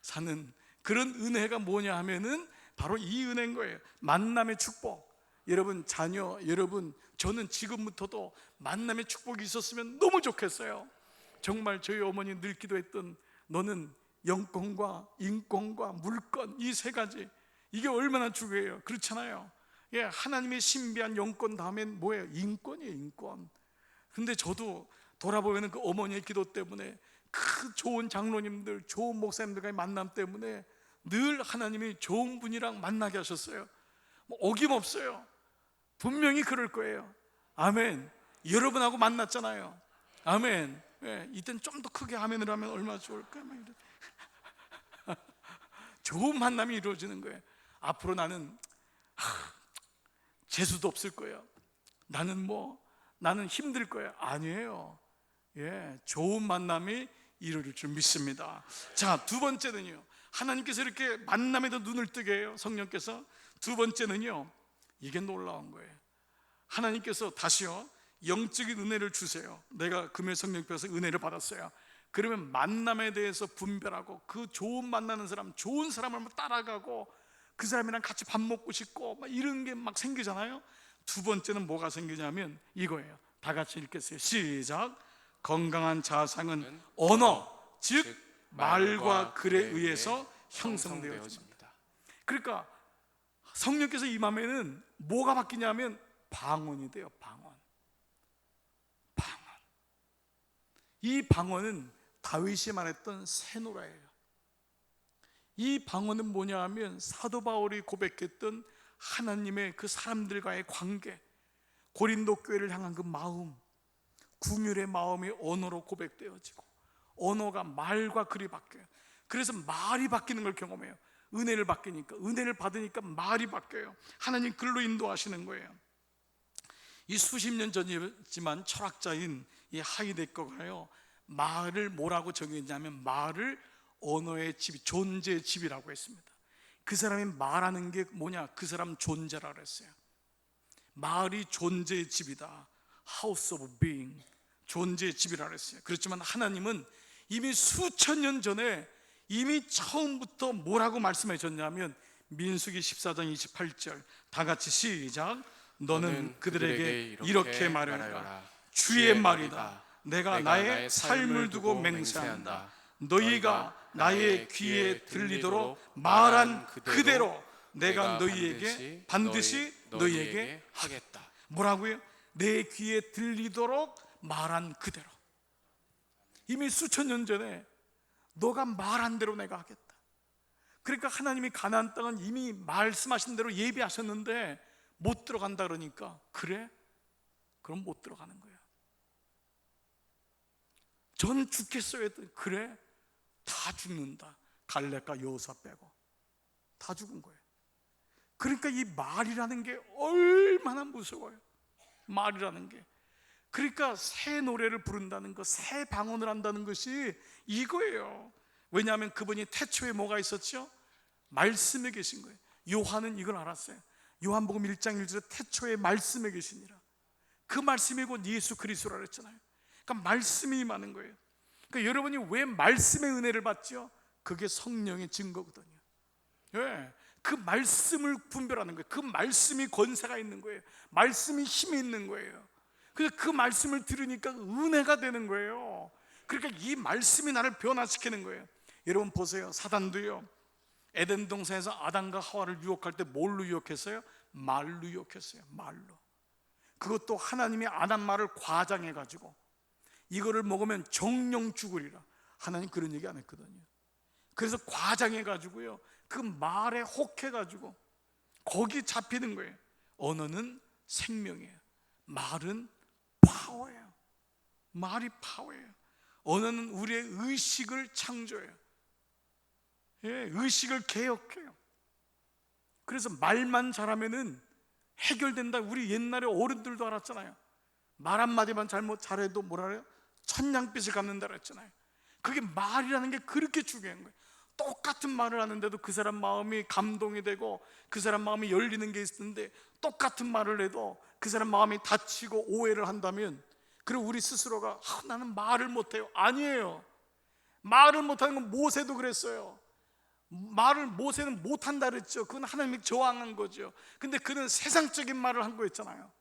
사는 그런 은혜가 뭐냐 하면은 바로 이 은혜인 거예요. 만남의 축복. 여러분 자녀, 여러분 저는 지금부터도 만남의 축복이 있었으면 너무 좋겠어요. 정말 저희 어머니 늘 기도했던 너는 영권과 인권과 물권 이 세 가지, 이게 얼마나 중요해요. 그렇잖아요. 예, 하나님의 신비한 영권 다음엔 뭐예요? 인권이에요, 인권. 근데 저도 돌아보면 그 어머니의 기도 때문에 그 좋은 장로님들, 좋은 목사님들과의 만남 때문에 늘 하나님이 좋은 분이랑 만나게 하셨어요. 뭐 어김없어요. 분명히 그럴 거예요. 아멘. 여러분하고 만났잖아요. 아멘. 예, 이땐 좀 더 크게 아멘을 하면 얼마나 좋을까요? 좋은 만남이 이루어지는 거예요. 앞으로 나는 재수도 없을 거예요. 나는 힘들 거예요. 아니에요. 좋은 만남이 이루어질 줄 믿습니다. 자, 두 번째는요, 하나님께서 이렇게 만남에도 눈을 뜨게 해요, 성령께서. 두 번째는요, 이게 놀라운 거예요. 하나님께서 다시요, 영적인 은혜를 주세요. 내가 금요 성령께서 은혜를 받았어요. 그러면 만남에 대해서 분별하고, 그 좋은 만나는 사람, 좋은 사람을 따라가고 그 사람이랑 같이 밥 먹고 싶고 막 이런 게 막 생기잖아요. 두 번째는 뭐가 생기냐면 이거예요. 다 같이 읽겠어요. 시작. 건강한 자상은 언어, 즉 말과 글에 의해서 형성되어집니다. 그러니까 성령께서 임하면은 뭐가 바뀌냐면 방언이 돼요. 방언. 이 방언은 다윗이 말했던 새노라예요. 이 방언은 뭐냐 하면 사도 바울이 고백했던 하나님의 그 사람들과의 관계, 고린도 교회를 향한 그 마음, 궁율의 마음이 언어로 고백되어지고, 언어가 말과 글이 바뀌어요. 그래서 말이 바뀌는 걸 경험해요. 은혜를 받으니까 말이 바뀌어요. 하나님 글로 인도하시는 거예요. 이 수십 년 전이지만 철학자인 이 하이데거가요, 말을 뭐라고 정의했냐면 말을 언어의 집, 존재의 집이라고 했습니다. 그 사람이 말하는 게 뭐냐? 그 사람 존재라고 했어요. 말이 존재의 집이다. House of Being, 존재의 집이라고 했어요. 그렇지만 하나님은 이미 수천 년 전에 이미 처음부터 뭐라고 말씀하셨냐면 민수기 14장 28절 다 같이 시작. 너는 그들에게 이렇게 말하라. 주의 말이다. 내가 나의 삶을 두고 맹세한다. 너희가 나의 귀에 들리도록 말한 그대로 내가 너희에게 반드시 너희에게 하겠다. 뭐라고요? 내 귀에 들리도록 말한 그대로. 이미 수천 년 전에 너가 말한 대로 내가 하겠다. 그러니까 하나님이 가나안 땅은 이미 말씀하신 대로 예비하셨는데 못 들어간다 그러니까, 그래? 그럼 못 들어가는 거야. 전 죽겠어요 했더니, 그래? 다 죽는다. 갈렙과 여호사 빼고 다 죽은 거예요. 그러니까 이 말이라는 게 얼마나 무서워요. 말이라는 게. 그러니까 새 노래를 부른다는 것, 새 방언을 한다는 것이 이거예요. 왜냐하면 그분이 태초에 뭐가 있었죠? 말씀에 계신 거예요. 요한은 이걸 알았어요. 요한복음 1장 1절에 태초에 말씀에 계시니라. 그 말씀이 곧 예수 그리스도라 그랬잖아요. 그러니까 말씀이 임하는 거예요. 그러니까 여러분이 왜 말씀의 은혜를 받죠? 그게 성령의 증거거든요. 그 말씀을 분별하는 거예요. 그 말씀이 권세가 있는 거예요. 말씀이 힘이 있는 거예요. 그래서 그 말씀을 들으니까 은혜가 되는 거예요. 그러니까 이 말씀이 나를 변화시키는 거예요. 여러분 보세요. 사단도요, 에덴 동산에서 아담과 하와를 유혹할 때 뭘로 유혹했어요? 말로 유혹했어요. 말로. 그것도 하나님이 아담 말을 과장해가지고 이거를 먹으면 정령 죽으리라. 하나님 그런 얘기 안 했거든요. 그래서 과장해가지고요, 그 말에 혹해가지고 거기 잡히는 거예요. 언어는 생명이에요. 말은 파워예요. 말이 파워예요. 언어는 우리의 의식을 창조해요. 의식을 개혁해요. 그래서 말만 잘하면은 해결된다. 우리 옛날에 어른들도 알았잖아요. 말 한마디만 잘해도 뭐라 그래요? 천냥빚을 갚는다 그랬잖아요. 그게 말이라는 게 그렇게 중요한 거예요. 똑같은 말을 하는데도 그 사람 마음이 감동이 되고 그 사람 마음이 열리는 게 있는데, 똑같은 말을 해도 그 사람 마음이 다치고 오해를 한다면, 그리고 우리 스스로가 나는 말을 못해요. 아니에요. 말을 못하는 건 모세도 그랬어요. 모세는 못한다 그랬죠. 그건 하나님이 저항한 거죠. 근데 그는 세상적인 말을 한 거였잖아요.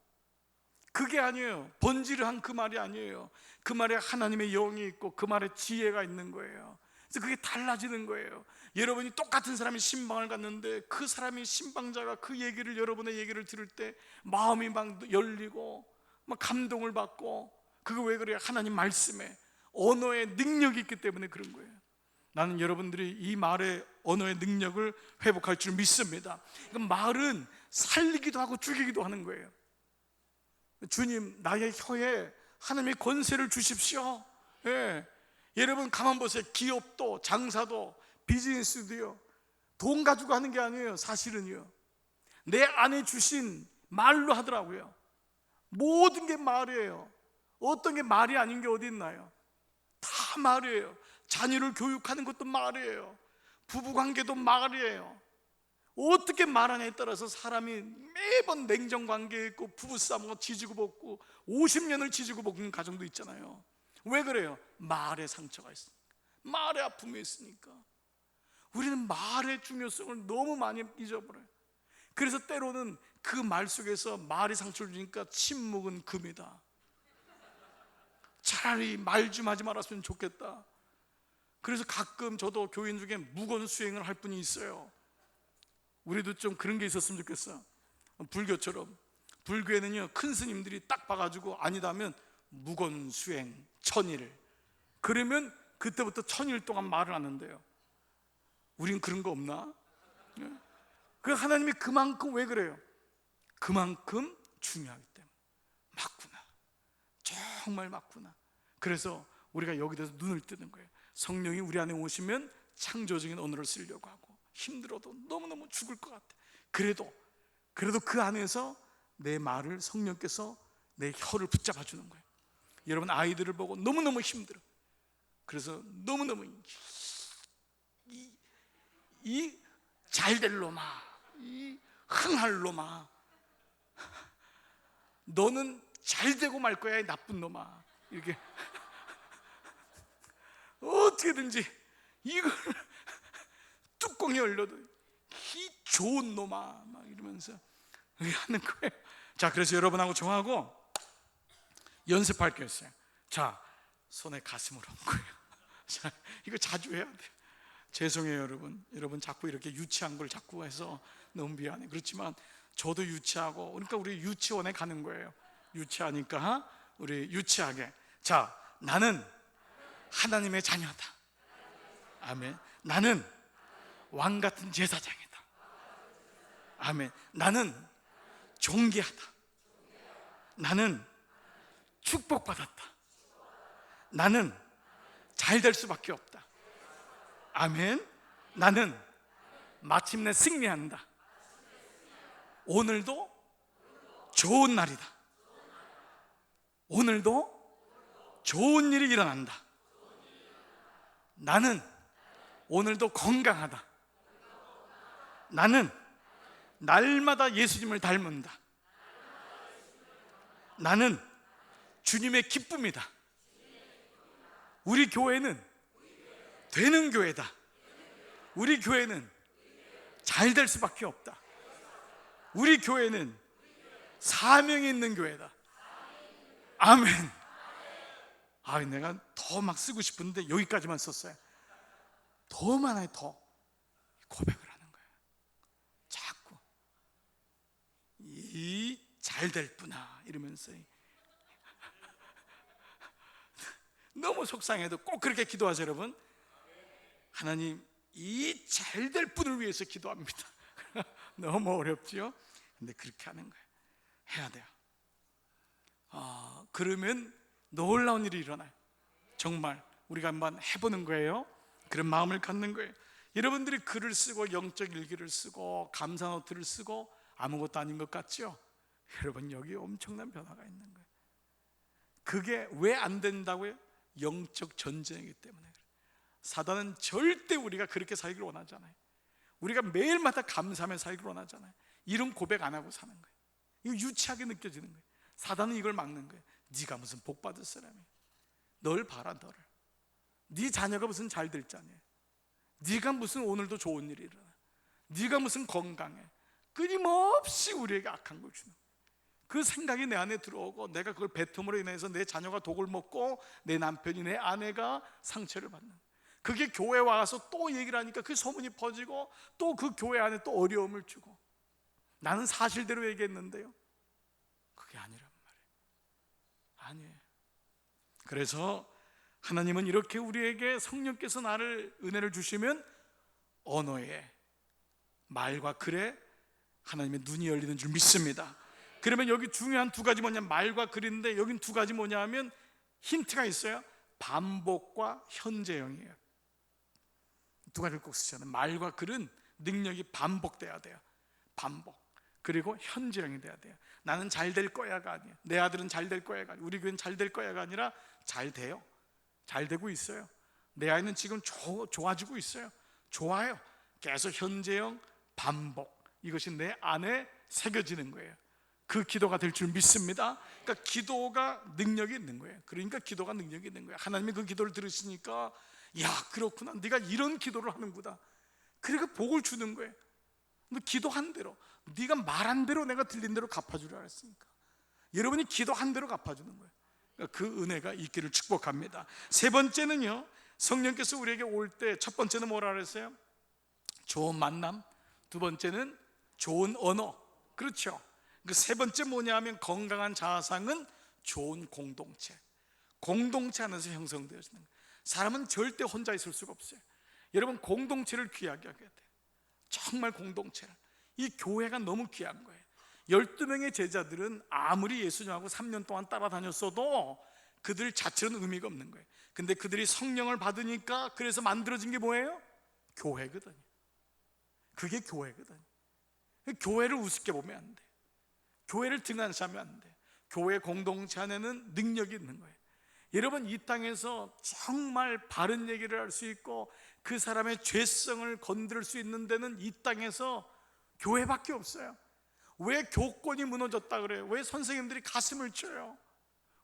그게 아니에요. 번지를 한 그 말이 아니에요. 그 말에 하나님의 영이 있고 그 말에 지혜가 있는 거예요. 그래서 그게 달라지는 거예요. 여러분이 똑같은 사람이 신방을 갔는데 그 사람이 신방자가 그 얘기를, 여러분의 얘기를 들을 때 마음이 막 열리고 막 감동을 받고, 그거 왜 그래요? 하나님 말씀에 언어의 능력이 있기 때문에 그런 거예요. 나는 여러분들이 이 말의 언어의 능력을 회복할 줄 믿습니다. 말은 살리기도 하고 죽이기도 하는 거예요. 주님, 나의 혀에 하나님의 권세를 주십시오. 여러분 가만 보세요. 기업도 장사도 비즈니스도요, 돈 가지고 하는 게 아니에요. 사실은요, 내 안에 주신 말로 하더라고요. 모든 게 말이에요. 어떤 게 말이 아닌 게 어디 있나요? 다 말이에요. 자녀를 교육하는 것도 말이에요. 부부관계도 말이에요. 어떻게 말하냐에 따라서 사람이 매번 냉정관계에 있고 부부싸움과 지지고 볶고 50년을 지지고 볶는 가정도 있잖아요. 왜 그래요? 말에 상처가 있으니까, 말에 아픔이 있으니까. 우리는 말의 중요성을 너무 많이 잊어버려요. 그래서 때로는 그 말 속에서 말이 상처를 주니까 침묵은 금이다. 차라리 말 좀 하지 말았으면 좋겠다. 그래서 가끔 저도 교인 중에 무건수행을 할 분이 있어요. 우리도 좀 그런 게 있었으면 좋겠어. 불교처럼. 불교에는요, 큰 스님들이 딱 봐가지고 아니다면 무건수행 천일, 그러면 그때부터 천일 동안 말을 안 한대요. 우린 그런 거 없나? 그 하나님이 그만큼, 왜 그래요? 그만큼 중요하기 때문에. 맞구나, 정말 맞구나. 그래서 우리가 여기 대해서 눈을 뜨는 거예요. 성령이 우리 안에 오시면 창조적인 언어를 쓰려고 하고, 힘들어도 너무너무 죽을 것 같아. 그래도 그 안에서 내 말을 성령께서 내 혀를 붙잡아 주는 거예요. 여러분, 아이들을 보고 너무너무 힘들어. 그래서 너무너무 이 잘될 놈아, 이 흥할 놈아, 너는 잘 되고 말 거야, 이 나쁜 놈아, 이렇게 어떻게든지 이걸 뚜껑이 열려도 이 좋은 놈아 막 이러면서 하는 거예요. 자, 그래서 여러분하고 저하고 연습할 게 있어요. 자, 손에 가슴을 얹고요. 자, 이거 자주 해야 돼요. 죄송해요, 여러분 자꾸 이렇게 유치한 걸 자꾸 해서 너무 미안해. 그렇지만 저도 유치하고, 그러니까 우리 유치원에 가는 거예요. 유치하니까 우리 유치하게. 자, 나는 하나님의 자녀다. 아멘. 나는 왕 같은 제사장이다. 아멘. 나는 존귀하다. 나는 축복받았다. 나는 잘 될 수밖에 없다. 아멘. 나는 마침내 승리한다. 오늘도 좋은 날이다. 오늘도 좋은 일이 일어난다. 나는 오늘도 건강하다. 나는 날마다 예수님을 닮는다. 나는 주님의 기쁨이다. 우리 교회는 되는 교회다. 우리 교회는 잘 될 수밖에 없다. 우리 교회는 사명이 있는 교회다. 아멘. 내가 더 막 쓰고 싶은데 여기까지만 썼어요. 더 많아요. 더 고백을 하는 거예요. 자꾸 이 잘 될 뿐아 이러면서 너무 속상해도 꼭 그렇게 기도하세요, 여러분. 하나님, 이 잘 될 뿐을 위해서 기도합니다. 너무 어렵죠? 근데 그렇게 하는 거예요. 해야 돼요. 그러면 놀라운 일이 일어나요. 정말 우리가 한번 해보는 거예요. 그런 마음을 갖는 거예요. 여러분들이 글을 쓰고 영적 일기를 쓰고 감사 노트를 쓰고 아무것도 아닌 것 같죠? 여러분, 여기 엄청난 변화가 있는 거예요. 그게 왜 안 된다고요? 영적 전쟁이기 때문에. 사단은 절대 우리가 그렇게 살기를 원하잖아요. 우리가 매일마다 감사하며 살기를 원하잖아요. 이런 고백 안 하고 사는 거예요. 이거 유치하게 느껴지는 거예요. 사단은 이걸 막는 거예요. 네가 무슨 복 받을 사람이야. 널 봐라, 너를. 네 자녀가 무슨 잘 될 자냐. 네가 무슨 오늘도 좋은 일이 일어나. 네가 무슨 건강해. 끊임없이 우리에게 악한 걸 주는 거예요. 그 생각이 내 안에 들어오고 내가 그걸 뱉음으로 인해서 내 자녀가 독을 먹고 내 남편이, 내 아내가 상처를 받는 거예요. 그게 교회 와서 또 얘기를 하니까 그 소문이 퍼지고 또 그 교회 안에 또 어려움을 주고. 나는 사실대로 얘기했는데요, 그게 아니란 말이에요. 아니에요. 그래서 하나님은 이렇게 우리에게 성령께서 나를 은혜를 주시면 언어에, 말과 글에 하나님의 눈이 열리는 줄 믿습니다. 그러면 여기 중요한 두 가지 뭐냐, 말과 글인데 여긴 두 가지 뭐냐 하면 힌트가 있어요. 반복과 현재형이에요. 두 가지를 꼭 쓰셔야 돼요. 말과 글은 능력이 반복돼야 돼요. 반복. 그리고 현재형이 돼야 돼요. 나는 잘 될 거야가 아니에요. 내 아들은 잘 될 거야가 아니에요. 우리 교회는 잘 될 거야가 아니라 잘 돼요. 잘 되고 있어요. 내 아이는 지금 좋아지고 있어요. 좋아요. 계속 현재형 반복, 이것이 내 안에 새겨지는 거예요. 그 기도가 될 줄 믿습니다. 그러니까 기도가 능력이 있는 거예요. 그러니까 기도가 능력이 있는 거예요. 하나님이 그 기도를 들으시니까 야, 그렇구나, 네가 이런 기도를 하는구나. 그러니까 복을 주는 거예요. 너 기도한 대로, 네가 말한 대로 내가 들린 대로 갚아주려 했으니까 여러분이 기도한 대로 갚아주는 거예요. 그러니까 그 은혜가 있기를 축복합니다. 세 번째는요, 성령께서 우리에게 올 때 첫 번째는 뭐라 그랬어요? 좋은 만남. 두 번째는 좋은 언어. 그렇죠. 그 세 번째 뭐냐 하면 건강한 자아상은 좋은 공동체. 공동체 안에서 형성되어지는 거예요. 사람은 절대 혼자 있을 수가 없어요. 여러분, 공동체를 귀하게 하게 돼요. 정말 공동체를. 이 교회가 너무 귀한 거예요. 12명의 제자들은 아무리 예수님하고 3년 동안 따라다녔어도 그들 자체는 의미가 없는 거예요. 근데 그들이 성령을 받으니까 그래서 만들어진 게 뭐예요? 교회거든요. 그게 교회거든요. 교회를 우습게 보면 안 돼요. 교회를 등한시하면 안 돼요. 교회 공동체 안에는 능력이 있는 거예요. 여러분, 이 땅에서 정말 바른 얘기를 할 수 있고 그 사람의 죄성을 건드릴 수 있는 데는 이 땅에서 교회밖에 없어요. 왜 교권이 무너졌다 그래요? 왜 선생님들이 가슴을 쳐요?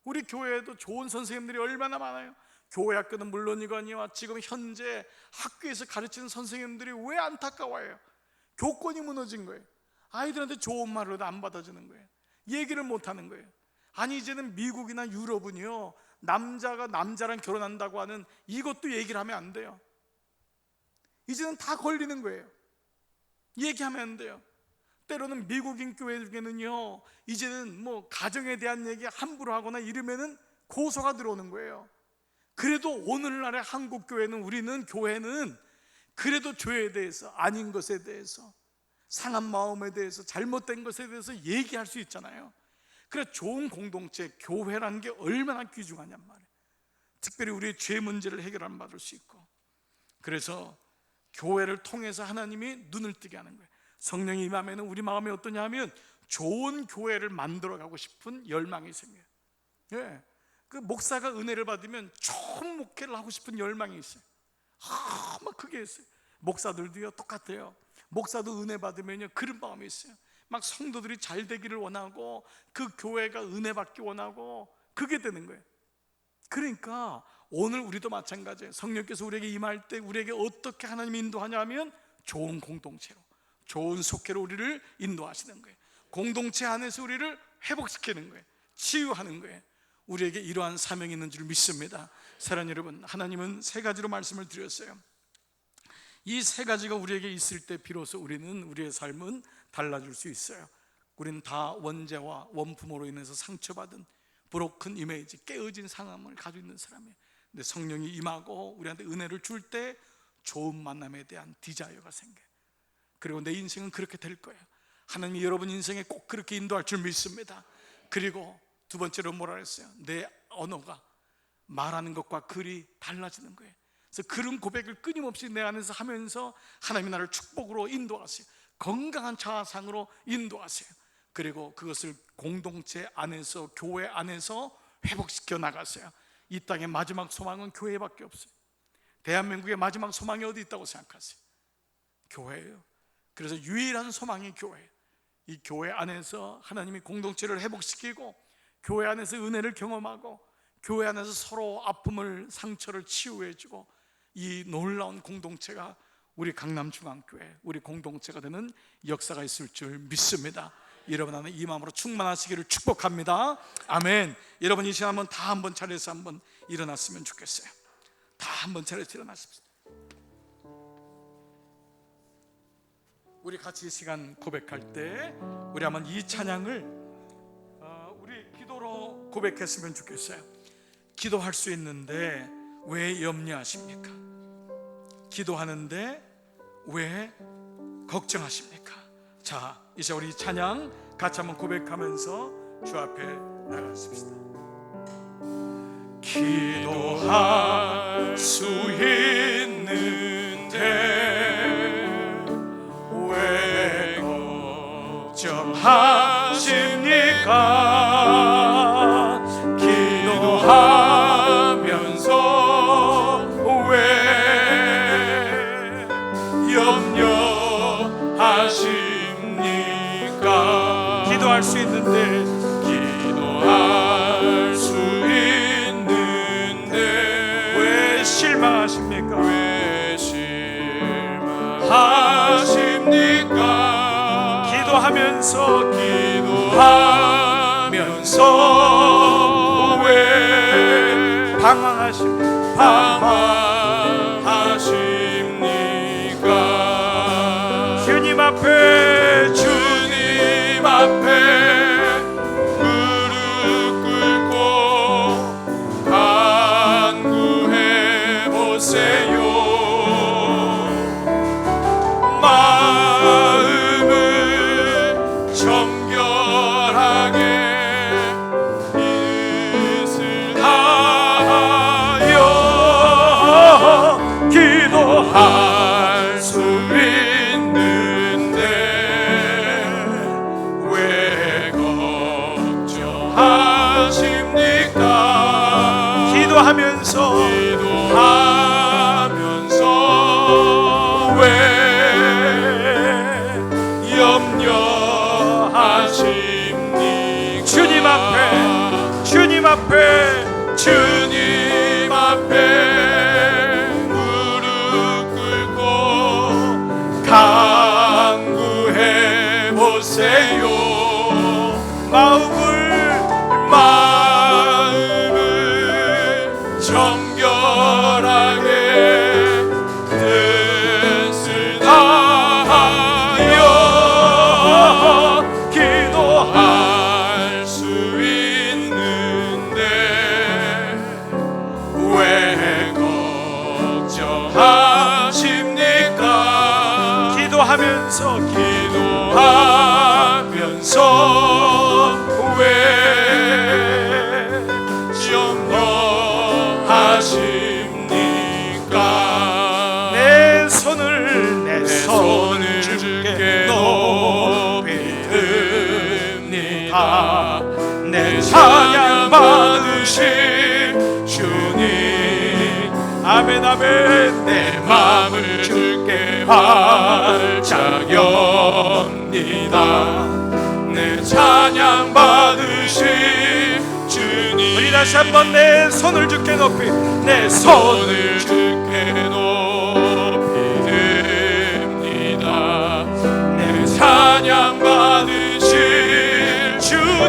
우리 교회에도 좋은 선생님들이 얼마나 많아요. 교회 학교는 물론이거니와 지금 현재 학교에서 가르치는 선생님들이 왜 안타까워해요? 교권이 무너진 거예요. 아이들한테 좋은 말로도 안 받아주는 거예요. 얘기를 못하는 거예요. 아니, 이제는 미국이나 유럽은요, 남자가 남자랑 결혼한다고 하는 이것도 얘기를 하면 안 돼요. 이제는 다 걸리는 거예요. 얘기하면 안 돼요. 때로는 미국인 교회 중에는요, 이제는 뭐 가정에 대한 얘기 함부로 하거나 이러면은 고소가 들어오는 거예요. 그래도 오늘날의 한국 교회는, 우리는 교회는 그래도 죄에 대해서, 아닌 것에 대해서, 상한 마음에 대해서, 잘못된 것에 대해서 얘기할 수 있잖아요. 그래, 좋은 공동체, 교회라는 게 얼마나 귀중하냔 말이에요. 특별히 우리의 죄 문제를 해결하는 받을 수 있고. 그래서 교회를 통해서 하나님이 눈을 뜨게 하는 거예요. 성령이 임하면 우리 마음이 어떠냐 하면 좋은 교회를 만들어가고 싶은 열망이 생겨요. 예. 그 목사가 은혜를 받으면 좋은 목회를 하고 싶은 열망이 있어요. 막 그게 있어요. 목사들도요, 똑같아요. 목사도 은혜 받으면요, 그런 마음이 있어요. 막 성도들이 잘 되기를 원하고 그 교회가 은혜 받기 원하고 그게 되는 거예요. 그러니까 오늘 우리도 마찬가지예요. 성령께서 우리에게 임할 때 우리에게 어떻게 하나님이 인도하냐 하면 좋은 공동체로, 좋은 속회로 우리를 인도하시는 거예요. 공동체 안에서 우리를 회복시키는 거예요. 치유하는 거예요. 우리에게 이러한 사명이 있는 줄 믿습니다. 사랑하는 여러분, 하나님은 세 가지로 말씀을 드렸어요. 이 세 가지가 우리에게 있을 때 비로소 우리의 삶은 달라질 수 있어요. 우리는 다 원죄와 원품으로 인해서 상처받은 브로큰 이미지, 깨어진 상함을 가지고 있는 사람이에요. 근데 성령이 임하고 우리한테 은혜를 줄 때 좋은 만남에 대한 디자이어가 생겨요. 그리고 내 인생은 그렇게 될 거예요. 하나님이 여러분 인생에 꼭 그렇게 인도할 줄 믿습니다. 그리고 두 번째로 뭐라 그랬어요? 내 언어가, 말하는 것과 글이 달라지는 거예요. 그래서 그런 고백을 끊임없이 내 안에서 하면서 하나님이 나를 축복으로 인도하세요. 건강한 자아상으로 인도하세요. 그리고 그것을 공동체 안에서, 교회 안에서 회복시켜 나가세요. 이 땅의 마지막 소망은 교회밖에 없어요. 대한민국의 마지막 소망이 어디 있다고 생각하세요? 교회예요. 그래서 유일한 소망이 교회예요. 이 교회 안에서 하나님이 공동체를 회복시키고, 교회 안에서 은혜를 경험하고, 교회 안에서 서로 아픔을, 상처를 치유해주고, 이 놀라운 공동체가 우리 강남중앙교회, 우리 공동체가 되는 역사가 있을 줄 믿습니다. 여러분 안에 이 마음으로 충만하시기를 축복합니다. 아멘. 여러분 이 시간 한번 다 한번 차려서 한번 일어났으면 좋겠어요. 다 한번 차려서 일어났습니다. 우리 같이 이 시간 고백할 때 우리 한번 이 찬양을 우리 기도로 고백했으면 좋겠어요. 기도할 수 있는데 왜 염려하십니까? 기도하는데 왜 걱정하십니까? 자, 이제 우리 찬양 같이 한번 고백하면서 주 앞에 나가십시다. 기도할 수 있는데 기도할 수 있는데 기도할 수 있는데 왜 실망하십니까? 왜 실망하십니까? 기도하면서 왜 방황하십니까? 주님 앞에 무릎 꿇고 간구해 보세요. 마음을 정결하게 이슬 다하여 기도할 수 있는데 왜 걱정하십니까? 기도하면서 왜 염려하십니까? 주님 앞에 무릎 꿇고 간구해 보세요. 마음을 정결하게 뜻을 다하여 기도할 수 있는데 왜 걱정하십니까? 기도하면서 왜 염려하십니까? 내 손을 주께 높이 듭니다. 내 찬양 받으실 주님, 아멘 아멘. 내 맘을 주께 활짝 엽니다. 내 찬양 받으실 주님, 우리 다시 한번 내 손을 주께 높이, 내 손을 주께 높이 듭니다. 내 찬양 받으실 주님,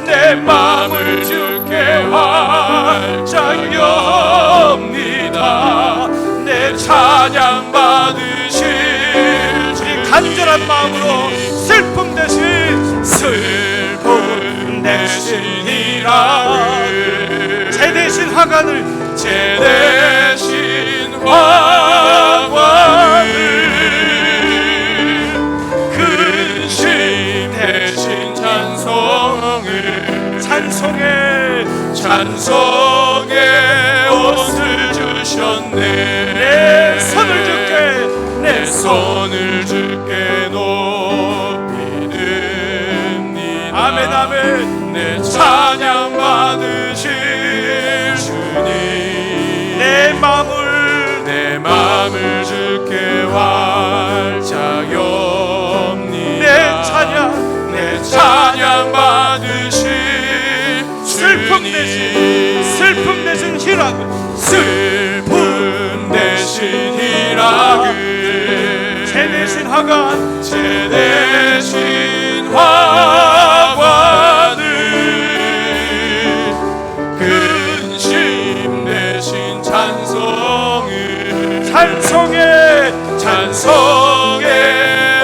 내 맘을 주께 활짝 엽니다. 내 찬양 받으실 주님, 간절한 마음으로 슬픔 대신 희락을, 제 대신 화관을 근심 대신 찬송의 옷을 주셨네. 내 손을 주께 높이 듭니다. 아멘 아멘. 내 찬양 받으실 주님, 내 마음을 주께 활짝 엽니다. 내 찬양 받으실 슬픔 대신 희락을, 제 대신 화관을, 근심 대신 찬송의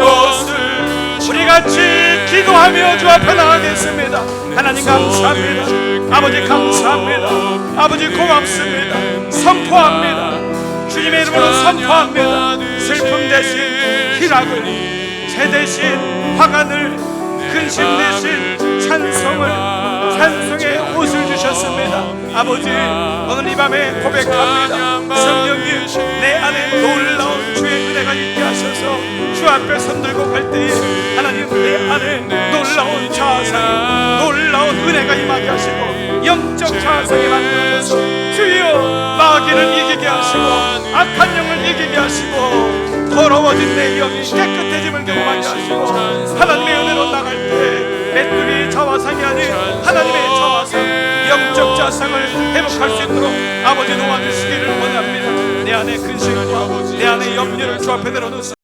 옷을 우리 같이 기도하며 주 앞에 나가겠습니다. 하나님 감사합니다. 아버지 감사합니다. 아버지 고맙습니다. 선포합니다. 주님의 이름으로 선포합니다. 슬픔 대신 희락을, 제 대신 화관을, 근심 대신 찬송의 옷을 주셨습니다. 아버지, 오늘 이 밤에 고백합니다. 성령님, 내 안에 놀라운 주의 은혜가 있게 하셔서 주 앞에 손들고 갈 때에 하나님, 내 안에 놀라운 자아상이, 놀라운 은혜가 임하게 하시고 영적 자아상이 만들어져서 주여 마귀를 이기게 하시고 악한 영을 이기게 하시고 더러워진 내 영이 깨끗해짐을 경험하게 하시고 하나님의 은혜로 나갈 때 메뚜기 자화상이 아닌 하나님의 자화상, 영적 자상을 회복할 수 있도록 아버지 도와주시기를 원합니다. 내 안에 근심과 내 안에 염려를 주 앞에 내려놓습니다.